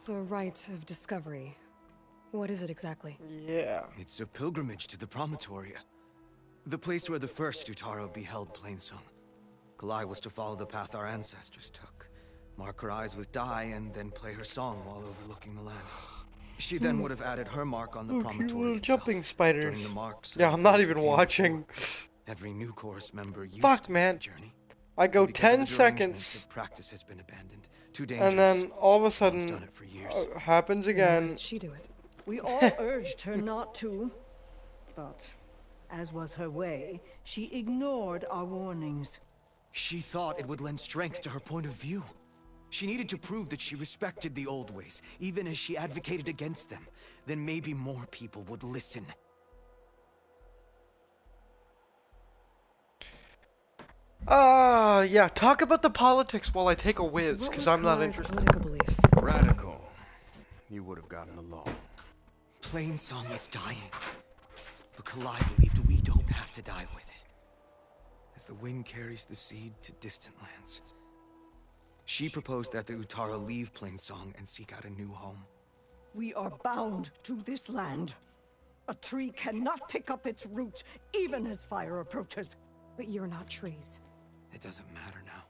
S2: The rite of discovery. What is it exactly?
S1: Yeah.
S21: It's a pilgrimage to the promontory. The place where the first Utaro beheld Plainsong. Kalai was to follow the path our ancestors took. Mark her eyes with dye and then play her song while overlooking the land. She then would have added her mark on the promontory
S1: little
S21: itself.
S1: jumping spiders.
S21: During the marks
S1: Yeah, I'm not even watching.
S21: Every new chorus member used
S1: Fuck,
S21: to
S1: man.
S21: the journey.
S1: I go
S21: Because
S1: 10
S21: of the derangement,
S1: seconds,
S21: the practice has been abandoned. Too dangerous.
S1: and then all of a
S21: One's
S1: sudden,
S21: done it for years.
S1: happens
S2: Why
S1: again.
S2: did she do it?
S9: We all urged her not to, but as was her way, she ignored our warnings.
S21: She thought it would lend strength to her point of view. She needed to prove that she respected the old ways, even as she advocated against them. Then maybe more people would listen.
S1: Yeah, talk about the politics while I take a whiz,
S2: What
S1: because
S2: were
S1: I'm not
S2: Kalai's
S1: interested.
S2: political beliefs?
S20: Radical. You would have gotten along.
S21: Plainsong is dying. But Kalai believed we don't have to die with it. As the wind carries the seed to distant lands. She proposed that the Utara leave Plainsong and seek out a new home.
S9: We are bound to this land. A tree cannot pick up its roots, even as fire approaches.
S2: But you're not trees.
S21: It doesn't matter now.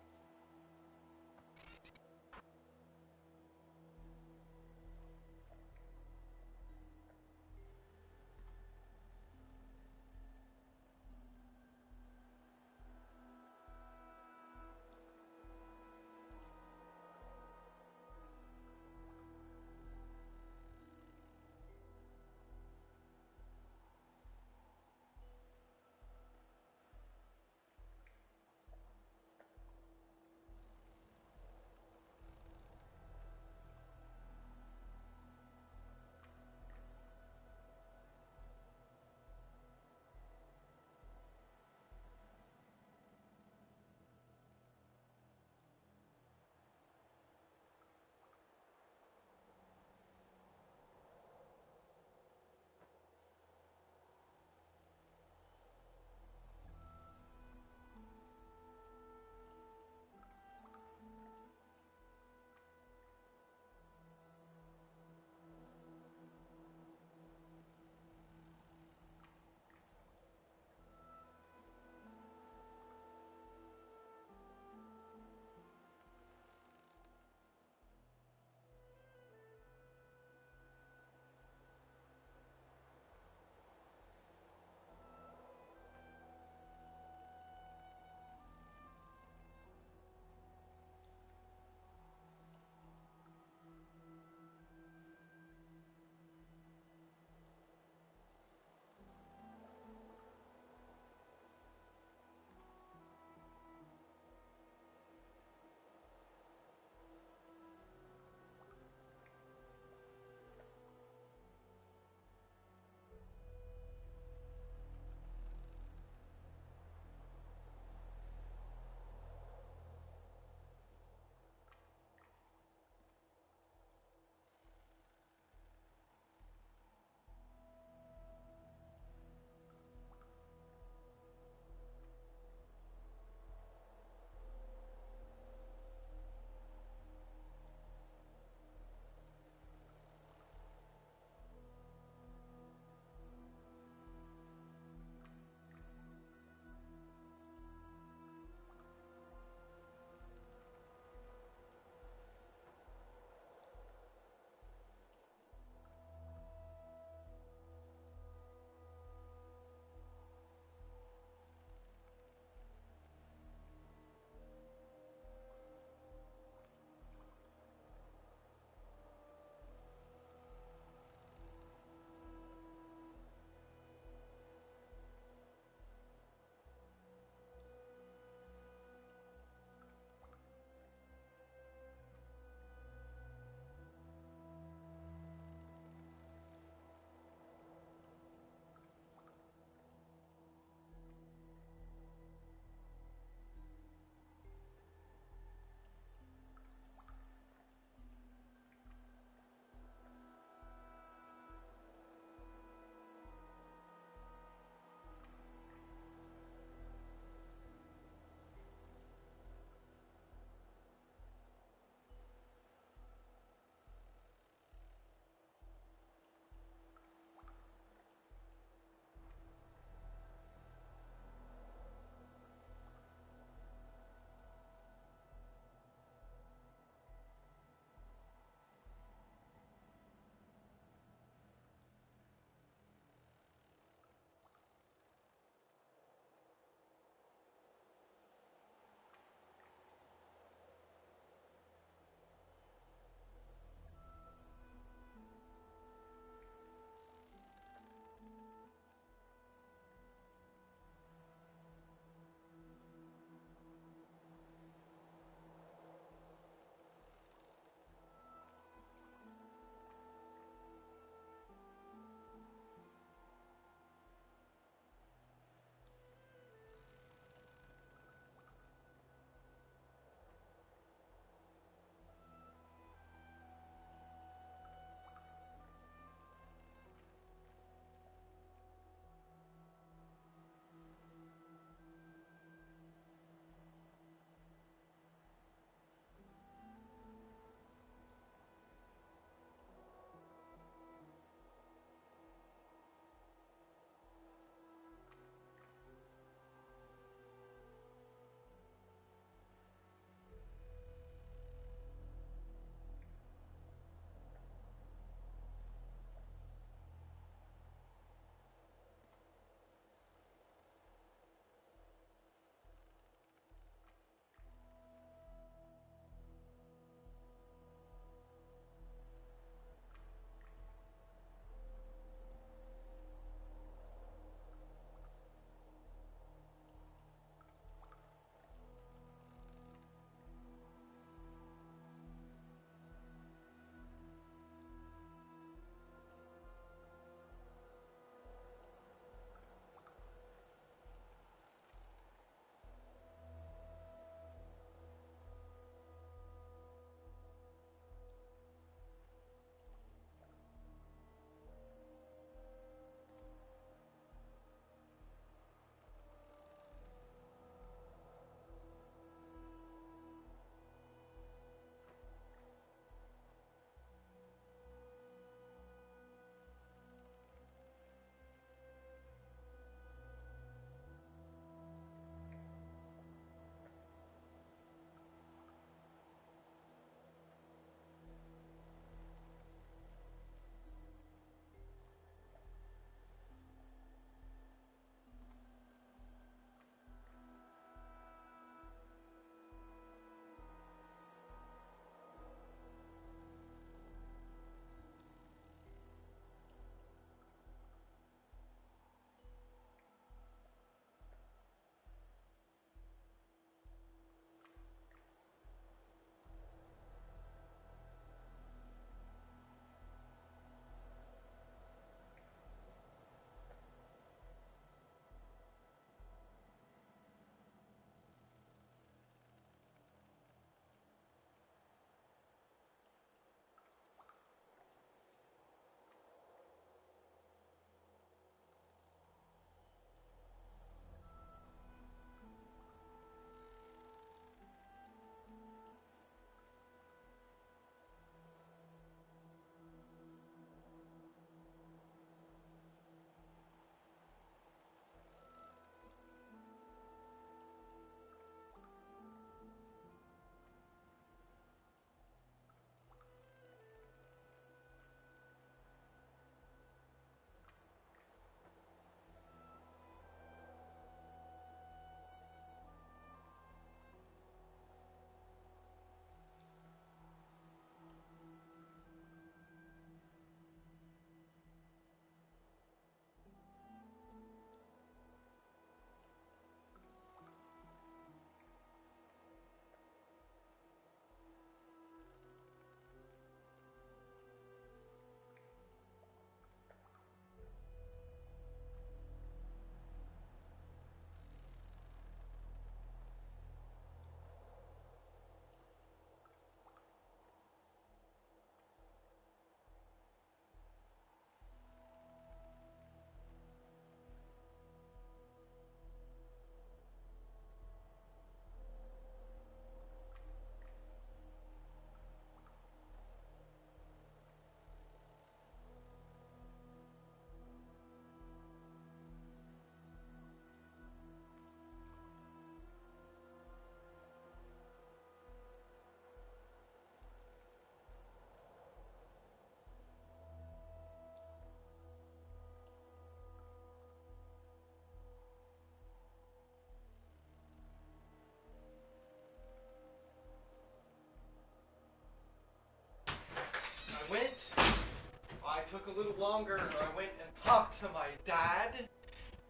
S1: took a little longer. I went and talked to my dad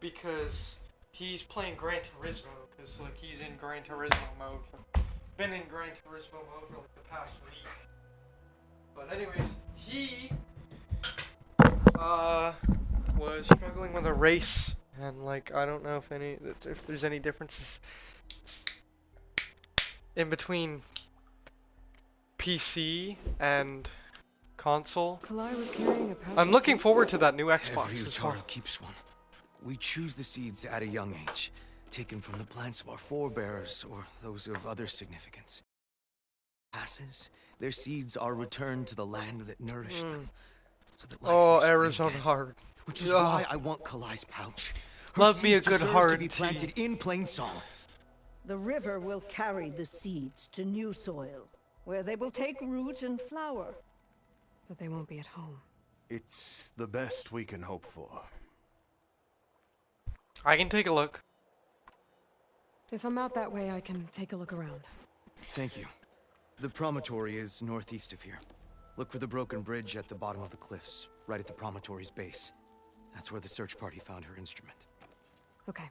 S1: because he's playing Gran Turismo. Because like he's in Gran Turismo mode. Been in Gran Turismo mode for like the past week. But anyways, he was struggling with a race, and like I don't know if there's any differences in between PC and console.
S2: Kalai was carrying a pouch
S1: I'm
S2: of
S1: looking
S2: seeds.
S1: forward to that new Xbox
S21: Every
S1: as well.
S21: Utaro keeps one. We choose the seeds at a young age, taken from the plants of our forebears or those of other significance. Passes, their seeds are returned to the land that nourished them. So that life will spring
S1: Arizona
S21: again.
S1: heart.
S21: Which is why I want Kalai's pouch. Her
S1: Love me a
S21: seeds
S1: good
S21: deserve
S1: heart
S21: to be planted in Plainsong.
S9: The river will carry the seeds to new soil, where they will take root and flower.
S2: But they won't be at home.
S20: It's the best we can hope for.
S1: I can take a look.
S2: If I'm out that way, I can take a look around.
S21: Thank you. The promontory is northeast of here. Look for the broken bridge at the bottom of the cliffs, right at the promontory's base. That's where the search party found her instrument.
S2: Okay.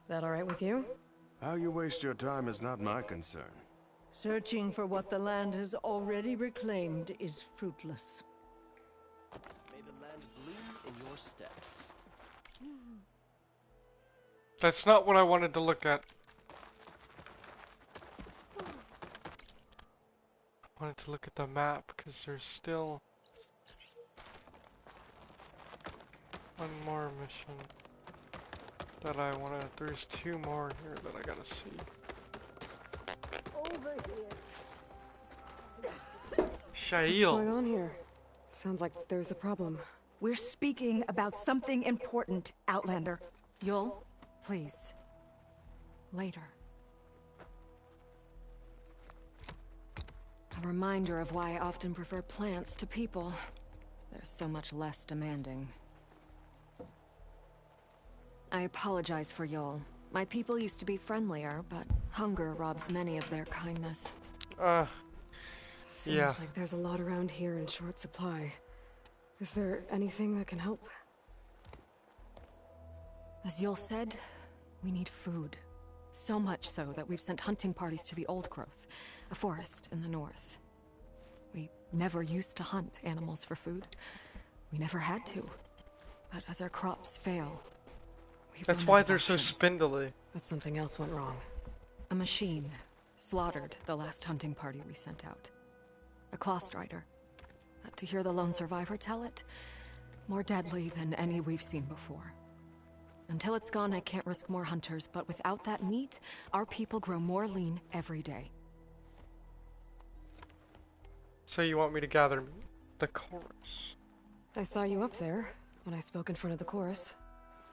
S2: That all right with you?
S20: How you waste your time is not my concern.
S9: Searching for what the land has already reclaimed is fruitless.
S3: May the land bloom in your steps.
S1: That's not what I wanted to look at. I wanted to look at the map because there's still one more mission that I want to. There's two more here that I gotta see.
S12: Over here.
S2: What's going on here? Sounds like there's a problem.
S22: We're speaking about something important, Outlander.
S14: Yul, please. Later. A reminder of why I often prefer plants to people. They're so much less demanding. I apologize for Yul. My people used to be friendlier, but hunger robs many of their kindness.
S2: Seems like there's a lot around here in short supply. Is there anything that can help?
S14: As Yul said, we need food. So much so that we've sent hunting parties to the Old Growth, a forest in the north. We never used to hunt animals for food. We never had to. But as our crops fail,
S1: That's why they're so spindly.
S2: But something else went wrong.
S14: A machine slaughtered the last hunting party we sent out. A claw strider. But to hear the lone survivor tell it, more deadly than any we've seen before. Until it's gone, I can't risk more hunters, but without that meat, our people grow more lean every day.
S1: So you want me to gather the chorus?
S2: I saw you up there when I spoke in front of the chorus.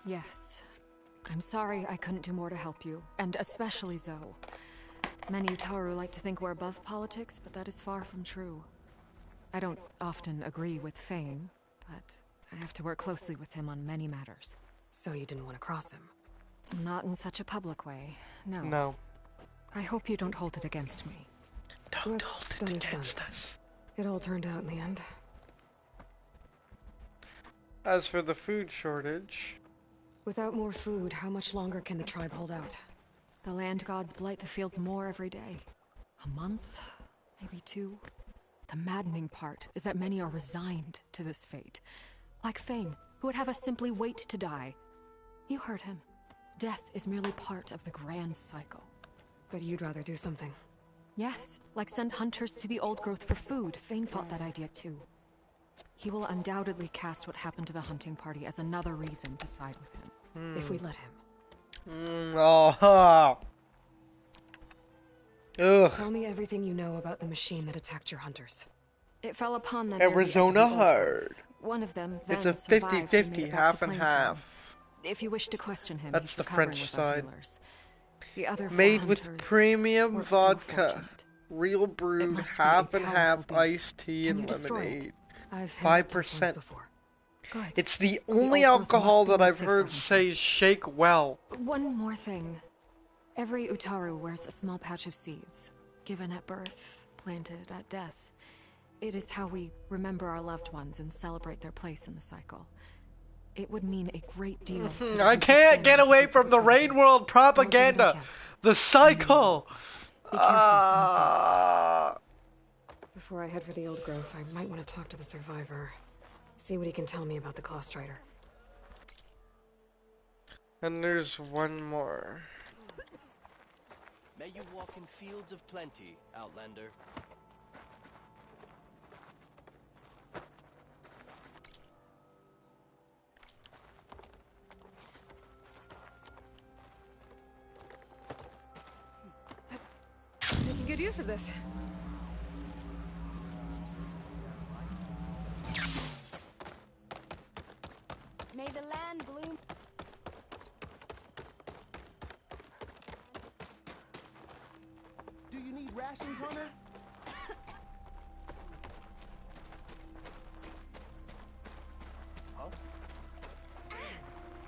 S14: Yes. I'm sorry I couldn't do more to help you, and especially Zoe. Many Utaru like to think we're above politics, but that is far from true. I don't often agree with Fane, but I have to work closely with him on many matters.
S2: So you didn't want to cross him?
S14: Not in such a public way, no.
S1: No.
S14: I hope you don't hold it against me.
S1: Don't hold it against us.
S2: It all turned out in the end.
S1: As for the food shortage...
S2: Without more food, how much longer can the tribe hold out?
S14: The land gods blight the fields more every day. A month? Maybe 2? The maddening part is that many are resigned to this fate. Like Fane, who would have us simply wait to die. You heard him. Death is merely part of the grand cycle.
S2: But you'd rather do something.
S14: Yes, like send hunters to the Old Growth for food. Fane fought that idea too. He will undoubtedly cast what happened to the hunting party as another reason to side with him.
S2: If we let him. Tell me everything you know about the machine that attacked your hunters.
S14: It fell upon them
S1: Arizona hard.
S14: One of them
S1: It's
S14: then
S1: a
S14: survived and
S1: 50-50,
S14: made it back
S1: half
S14: to
S1: and
S14: Plainsong.
S1: half.
S14: If you wish to question him,
S1: That's
S14: he's
S1: the
S14: recovering
S1: French
S14: with our
S1: side.
S14: healers. The other 4
S1: Made with
S14: hunters
S1: premium
S14: weren't so
S1: vodka,
S14: fortunate.
S1: real brewed,
S14: must be
S1: half
S14: a
S1: and
S14: powerful
S1: half
S14: beast.
S1: iced tea
S14: Can
S1: and
S14: you destroy it?
S1: lemonade.
S2: I've had tough ones
S1: 5%.
S2: before.
S14: Good.
S1: It's the
S14: The
S1: only
S14: Old Growth
S1: alcohol
S14: must be
S1: that
S14: made
S1: I've
S14: safe
S1: heard
S14: for
S1: say shake well.
S14: One more thing. Every Utaru wears a small pouch of seeds, given at birth, planted at death. It is how we remember our loved ones and celebrate their place in the cycle. It would mean a great deal. To
S1: I can't get away from the Rain World propaganda. The cycle.
S2: Be careful. Before I head for the old growth, I might want to talk to the survivor. See what he can tell me about the Clawstrider.
S1: And there's one more.
S3: May you walk in fields of plenty, Outlander.
S2: Making good use of this.
S4: May the land bloom.
S3: Do you need rations, Hunter? Huh?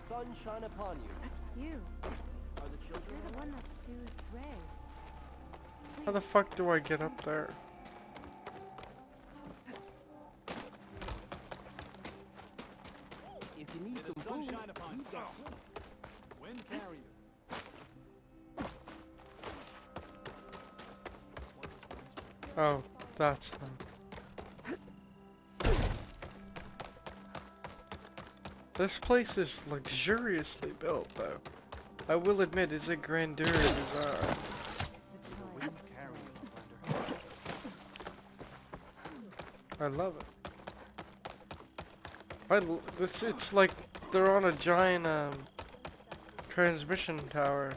S3: Sunshine upon you.
S12: You.
S3: Are the children?
S12: You're the one that soothed Ray.
S1: How the fuck do I get up there?
S3: If you need some sunshine upon you.
S10: Wind carrier.
S1: Oh, that's him. This place is luxuriously built, though. I will admit, it's a grandeur design. I love it. It's like they're on a giant transmission tower.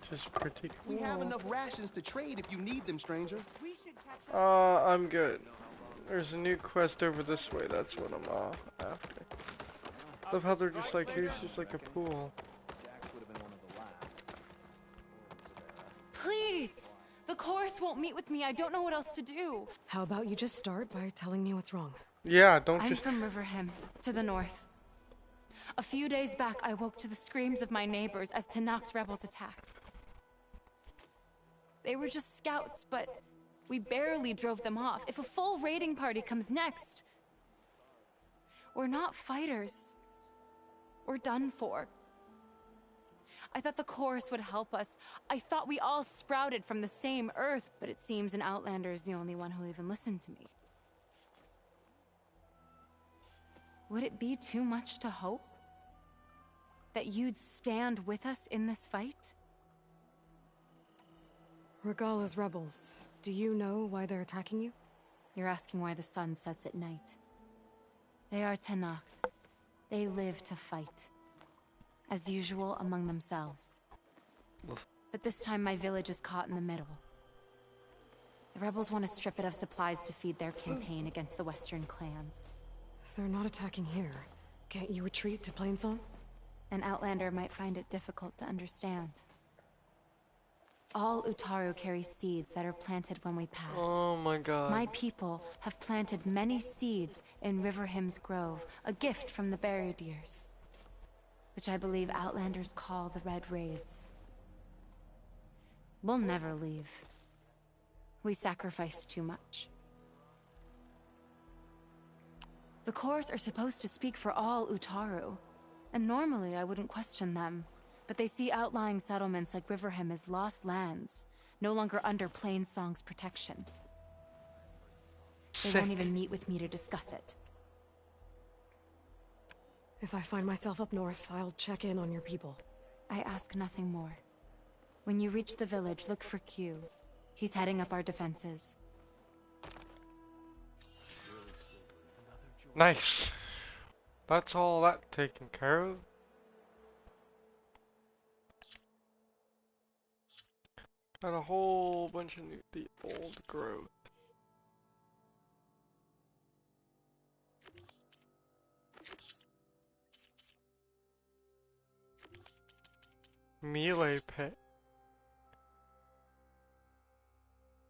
S1: Which is pretty cool.
S3: We have enough rations to trade if you need them, stranger.
S1: I'm good. There's a new quest over this way, that's what I'm off after. Love how they're just like, here's just like a pool.
S17: Please! The chorus won't meet with me. I don't know what else to do.
S2: How about you just start by telling me what's wrong?
S1: Yeah, don't
S17: I'm
S1: just...
S17: from Riverhim, to the north. A few days back, I woke to the screams of my neighbors as Tenakth's rebels attacked. They were just scouts, but we barely drove them off. If a full raiding party comes next, we're not fighters. We're done for. I thought the chorus would help us. I thought we all sprouted from the same earth, but it seems an Outlander is the only one who even listened to me. Would it be too much to hope that you'd stand with us in this fight?
S2: Regalla's rebels. Do you know why they're attacking you?
S17: You're asking why the sun sets at night. They are Tenakth. They live to fight. As usual, among themselves. But this time my village is caught in the middle. The rebels want to strip it of supplies to feed their campaign against the western clans.
S2: They're not attacking here. Can't you retreat to Plainsong?
S17: An Outlander might find it difficult to understand. All Utaru carry seeds that are planted when we pass.
S1: Oh my god.
S17: My people have planted many seeds in Riverhim's Grove, a gift from the buried years, which I believe Outlanders call the Red Raids. We'll never leave. We sacrificed too much. The chorus are supposed to speak for all Utaru, and normally I wouldn't question them. But they see outlying settlements like Riverhim as lost lands, no longer under Plainsong's protection. They won't even meet with me to discuss it.
S2: If I find myself up north, I'll check in on your people.
S17: I ask nothing more. When you reach the village, look for Q. He's heading up our defenses.
S1: Nice. That's all that taken care of. Got a whole bunch of new, the old growth. Melee pit.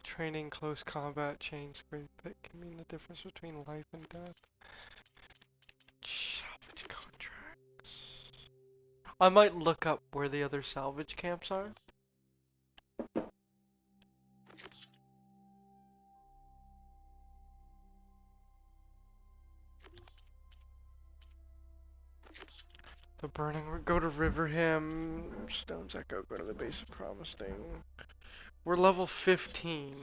S1: Training close combat chains great pit can mean the difference between life and death. Salvage contracts. I might look up where the other salvage camps are. The Burning, go to Riverham, Stone's Echo, go to the base of Promising. We're level 15.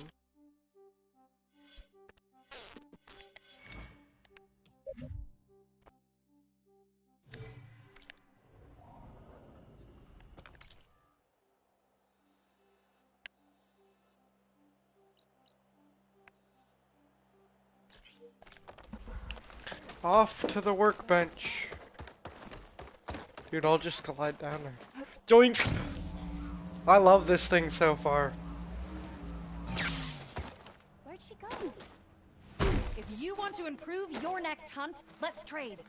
S1: Off to the workbench. Dude, I'll just glide down there. Joink! I love this thing so far.
S11: Where'd she go? If you want to improve your next hunt, let's trade.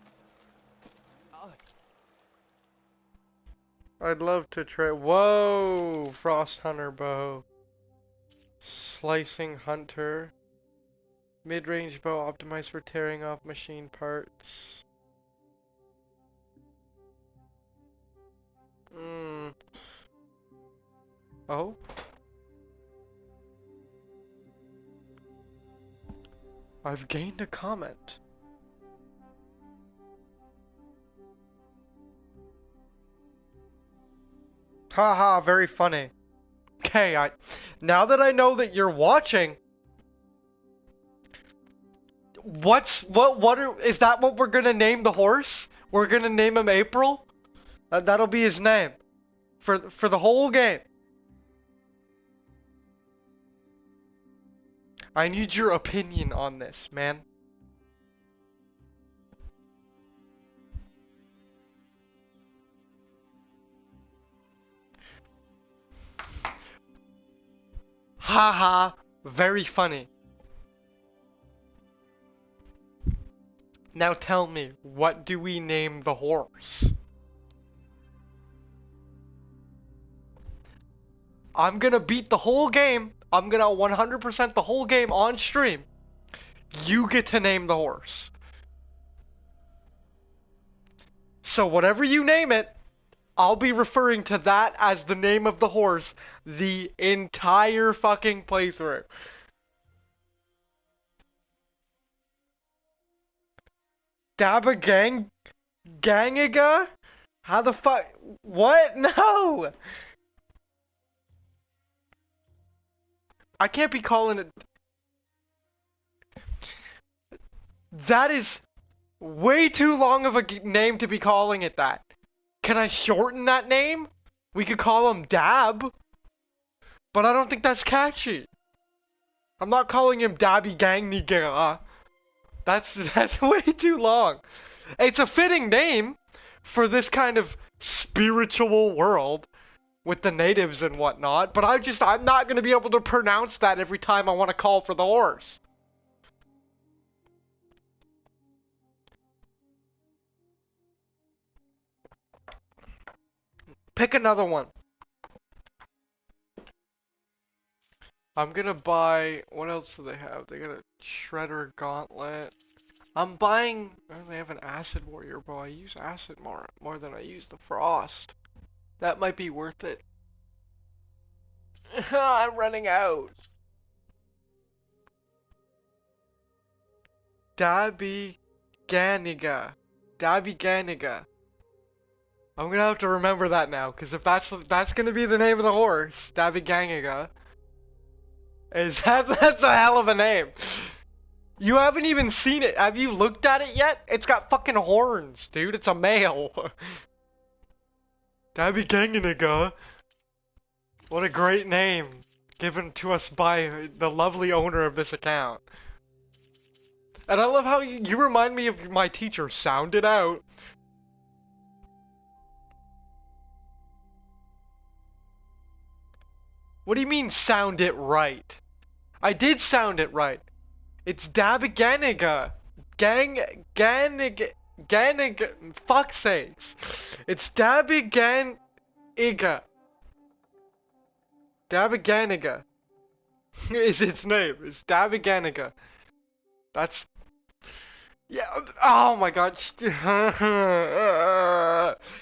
S1: I'd love to trade. Whoa! Frost Hunter bow. Slicing Hunter. Mid-range bow optimized for tearing off machine parts. Oh? I've gained a comment. Haha, very funny. Okay, now that I know that you're watching, is that what we're gonna name the horse? We're gonna name him April? That'll be his name. For the whole game. I need your opinion on this, man. Haha, very funny. Now tell me, what do we name the horse? I'm gonna beat the whole game. I'm gonna 100% the whole game on stream. You get to name the horse. So whatever you name it, I'll be referring to that as the name of the horse the entire fucking playthrough. Gangiga? How the fuck? What? No! I can't be calling it... That is way too long of a name to be calling it that. Can I shorten that name? We could call him Dab. But I don't think that's catchy. I'm not calling him Dabby Gangiga. That's way too long. It's a fitting name for this kind of spiritual world with the natives and whatnot, but I'm not going to be able to pronounce that every time I want to call for the horse. Pick another one. I'm gonna buy, what else do they have? They got a Shredder Gauntlet. I'm buying, they have an Acid Warrior bow. I use Acid more than I use the Frost. That might be worth it. I'm running out. Dabby Ganiga. Dabby Ganiga. I'm gonna have to remember that now, because if that's gonna be the name of the horse, Dabby Ganiga. That's a hell of a name. You haven't even seen it. Have you looked at it yet? It's got fucking horns, dude. It's a male. Dabby Ganiga. What a great name given to us by the lovely owner of this account. And I love how you remind me of my teacher. Sound it out. What do you mean sound it right? I did sound it right. It's Dabiganiga. Ganiga. Fuck sakes. It's Dabiganiga. Dabiganiga is its name. It's Dabiganiga. That's... Yeah, oh my god.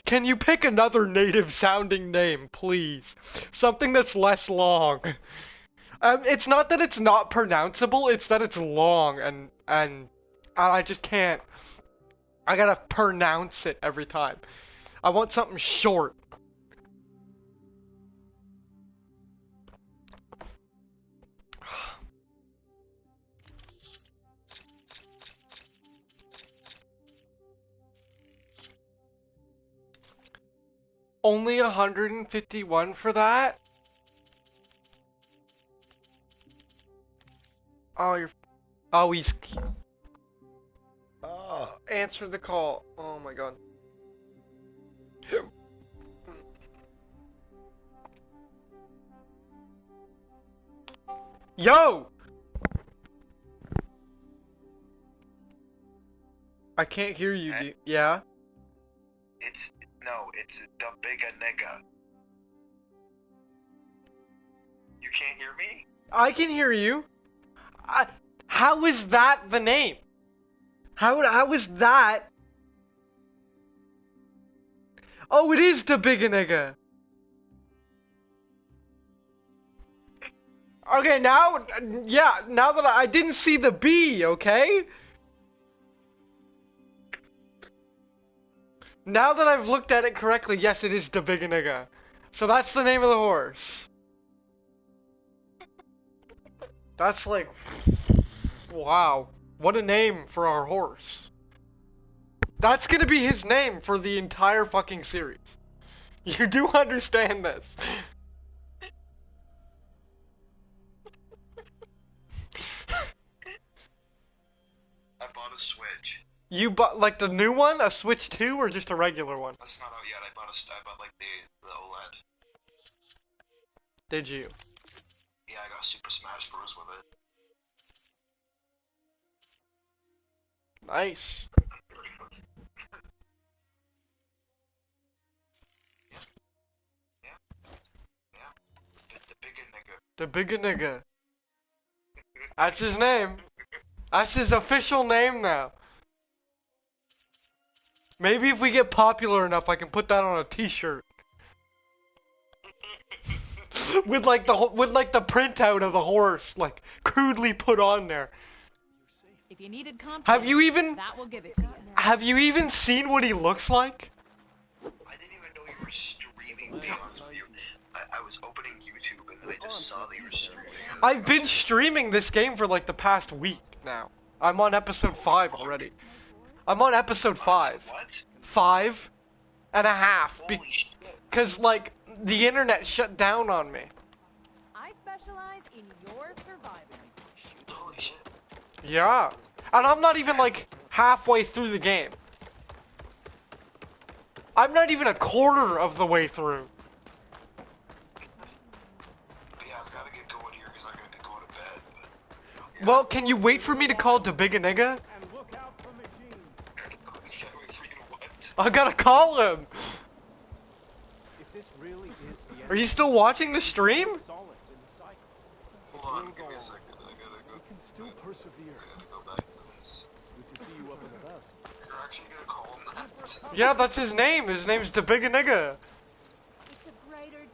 S1: Can you pick another native sounding name, please? Something that's less long. It's not that it's not pronounceable, it's that it's long and I just can't. I gotta pronounce it every time. I want something short. Only 151 for that? Oh, you're... Oh, he's... answer the call. Oh my god. Yo! I can't hear you, yeah?
S8: It's the big nigga. You can't hear me?
S1: I can hear you. How is that the name? How is that? Oh, it is the big nigga. Okay, now, yeah, now that I didn't see the B, okay? Now that I've looked at it correctly, yes, it is the big nigga. So that's the name of the horse. That's like, wow, what a name for our horse. That's gonna be his name for the entire fucking series. You do understand this.
S8: I bought a Switch.
S1: You bought, like, the new one? A Switch 2 or just a regular one?
S8: That's not out yet. I bought like the OLED.
S1: Did you?
S8: Yeah, I got Super Smash Bros. With it.
S1: Nice. The bigger nigga. That's his name. That's his official name now. Maybe if we get popular enough, I can put that on a T-shirt. with like the printout of a horse, like crudely put on there.
S11: If you needed confidence,
S1: Have you even seen what he looks like?
S8: I didn't even know you were streaming, to be honest with you. I was opening YouTube and then I just saw that you were streaming.
S1: I've been streaming this game for like the past week now. I'm on episode 5 already. I'm on episode 5.
S8: What?
S1: 5.5. Because, like, the internet shut down on me.
S11: I specialize in your surviving.
S8: Holy shit.
S1: Yeah. And I'm not even, like, halfway through the game. I'm not even a quarter of the way through.
S8: Yeah, I've got to get going here because I'm going to go to bed. But,
S1: Well, can you wait for me to call the big nigga? I gotta call him! Are you still watching the stream?
S8: Hold on, give me a second. I gotta go.
S7: We can still persevere.
S8: I gotta go back to this.
S7: Good to see you up and about.
S8: You're actually gonna call him that?
S1: Yeah, that's his name. His name's the big nigga.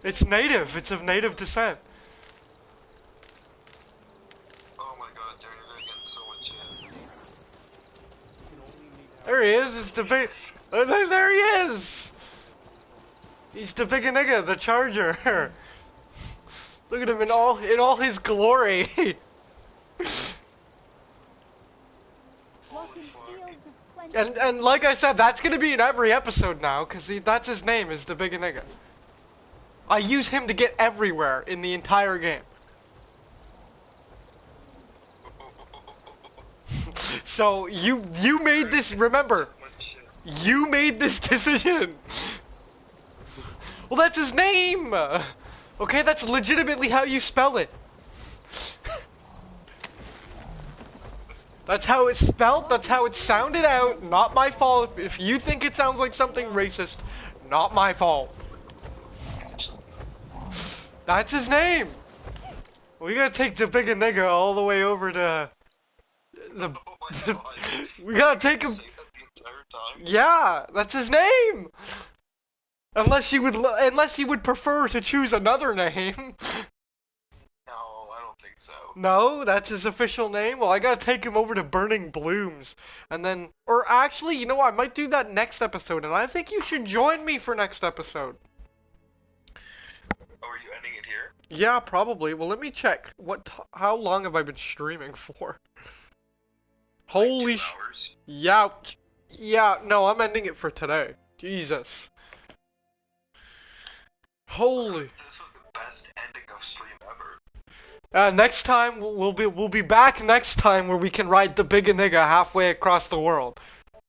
S1: It's native. It's of native descent.
S8: Oh my god, Darren, you're gonna get so much in.
S1: There he is. It's the big... There he is! He's the big nigga, the Charger. Look at him in all his glory. and like I said, that's gonna be in every episode now, cause that's his name, is the big nigga. I use him to get everywhere in the entire game. So you made this. Remember. You made this decision! Well, that's his name! Okay, that's legitimately how you spell it. That's how it's spelled, that's how it sounded out, not my fault. If you think it sounds like something racist, not my fault. That's his name! We gotta take the big nigga all the way over to... we gotta take him... Yeah, that's his name. Unless he would prefer to choose another name.
S8: No, I don't think so.
S1: No, that's his official name? Well, I gotta take him over to Burning Blooms. And then, or actually, you know what, I might do that next episode, and I think you should join me for next episode.
S8: Oh, are you ending it here?
S1: Yeah, probably. Well, let me check. How long have I been streaming for? Holy sh... Yeah, no, I'm ending it for today. Jesus. Holy...
S8: This was the best ending of stream ever.
S1: Next time we'll be back next time where we can ride the big nigga halfway across the world.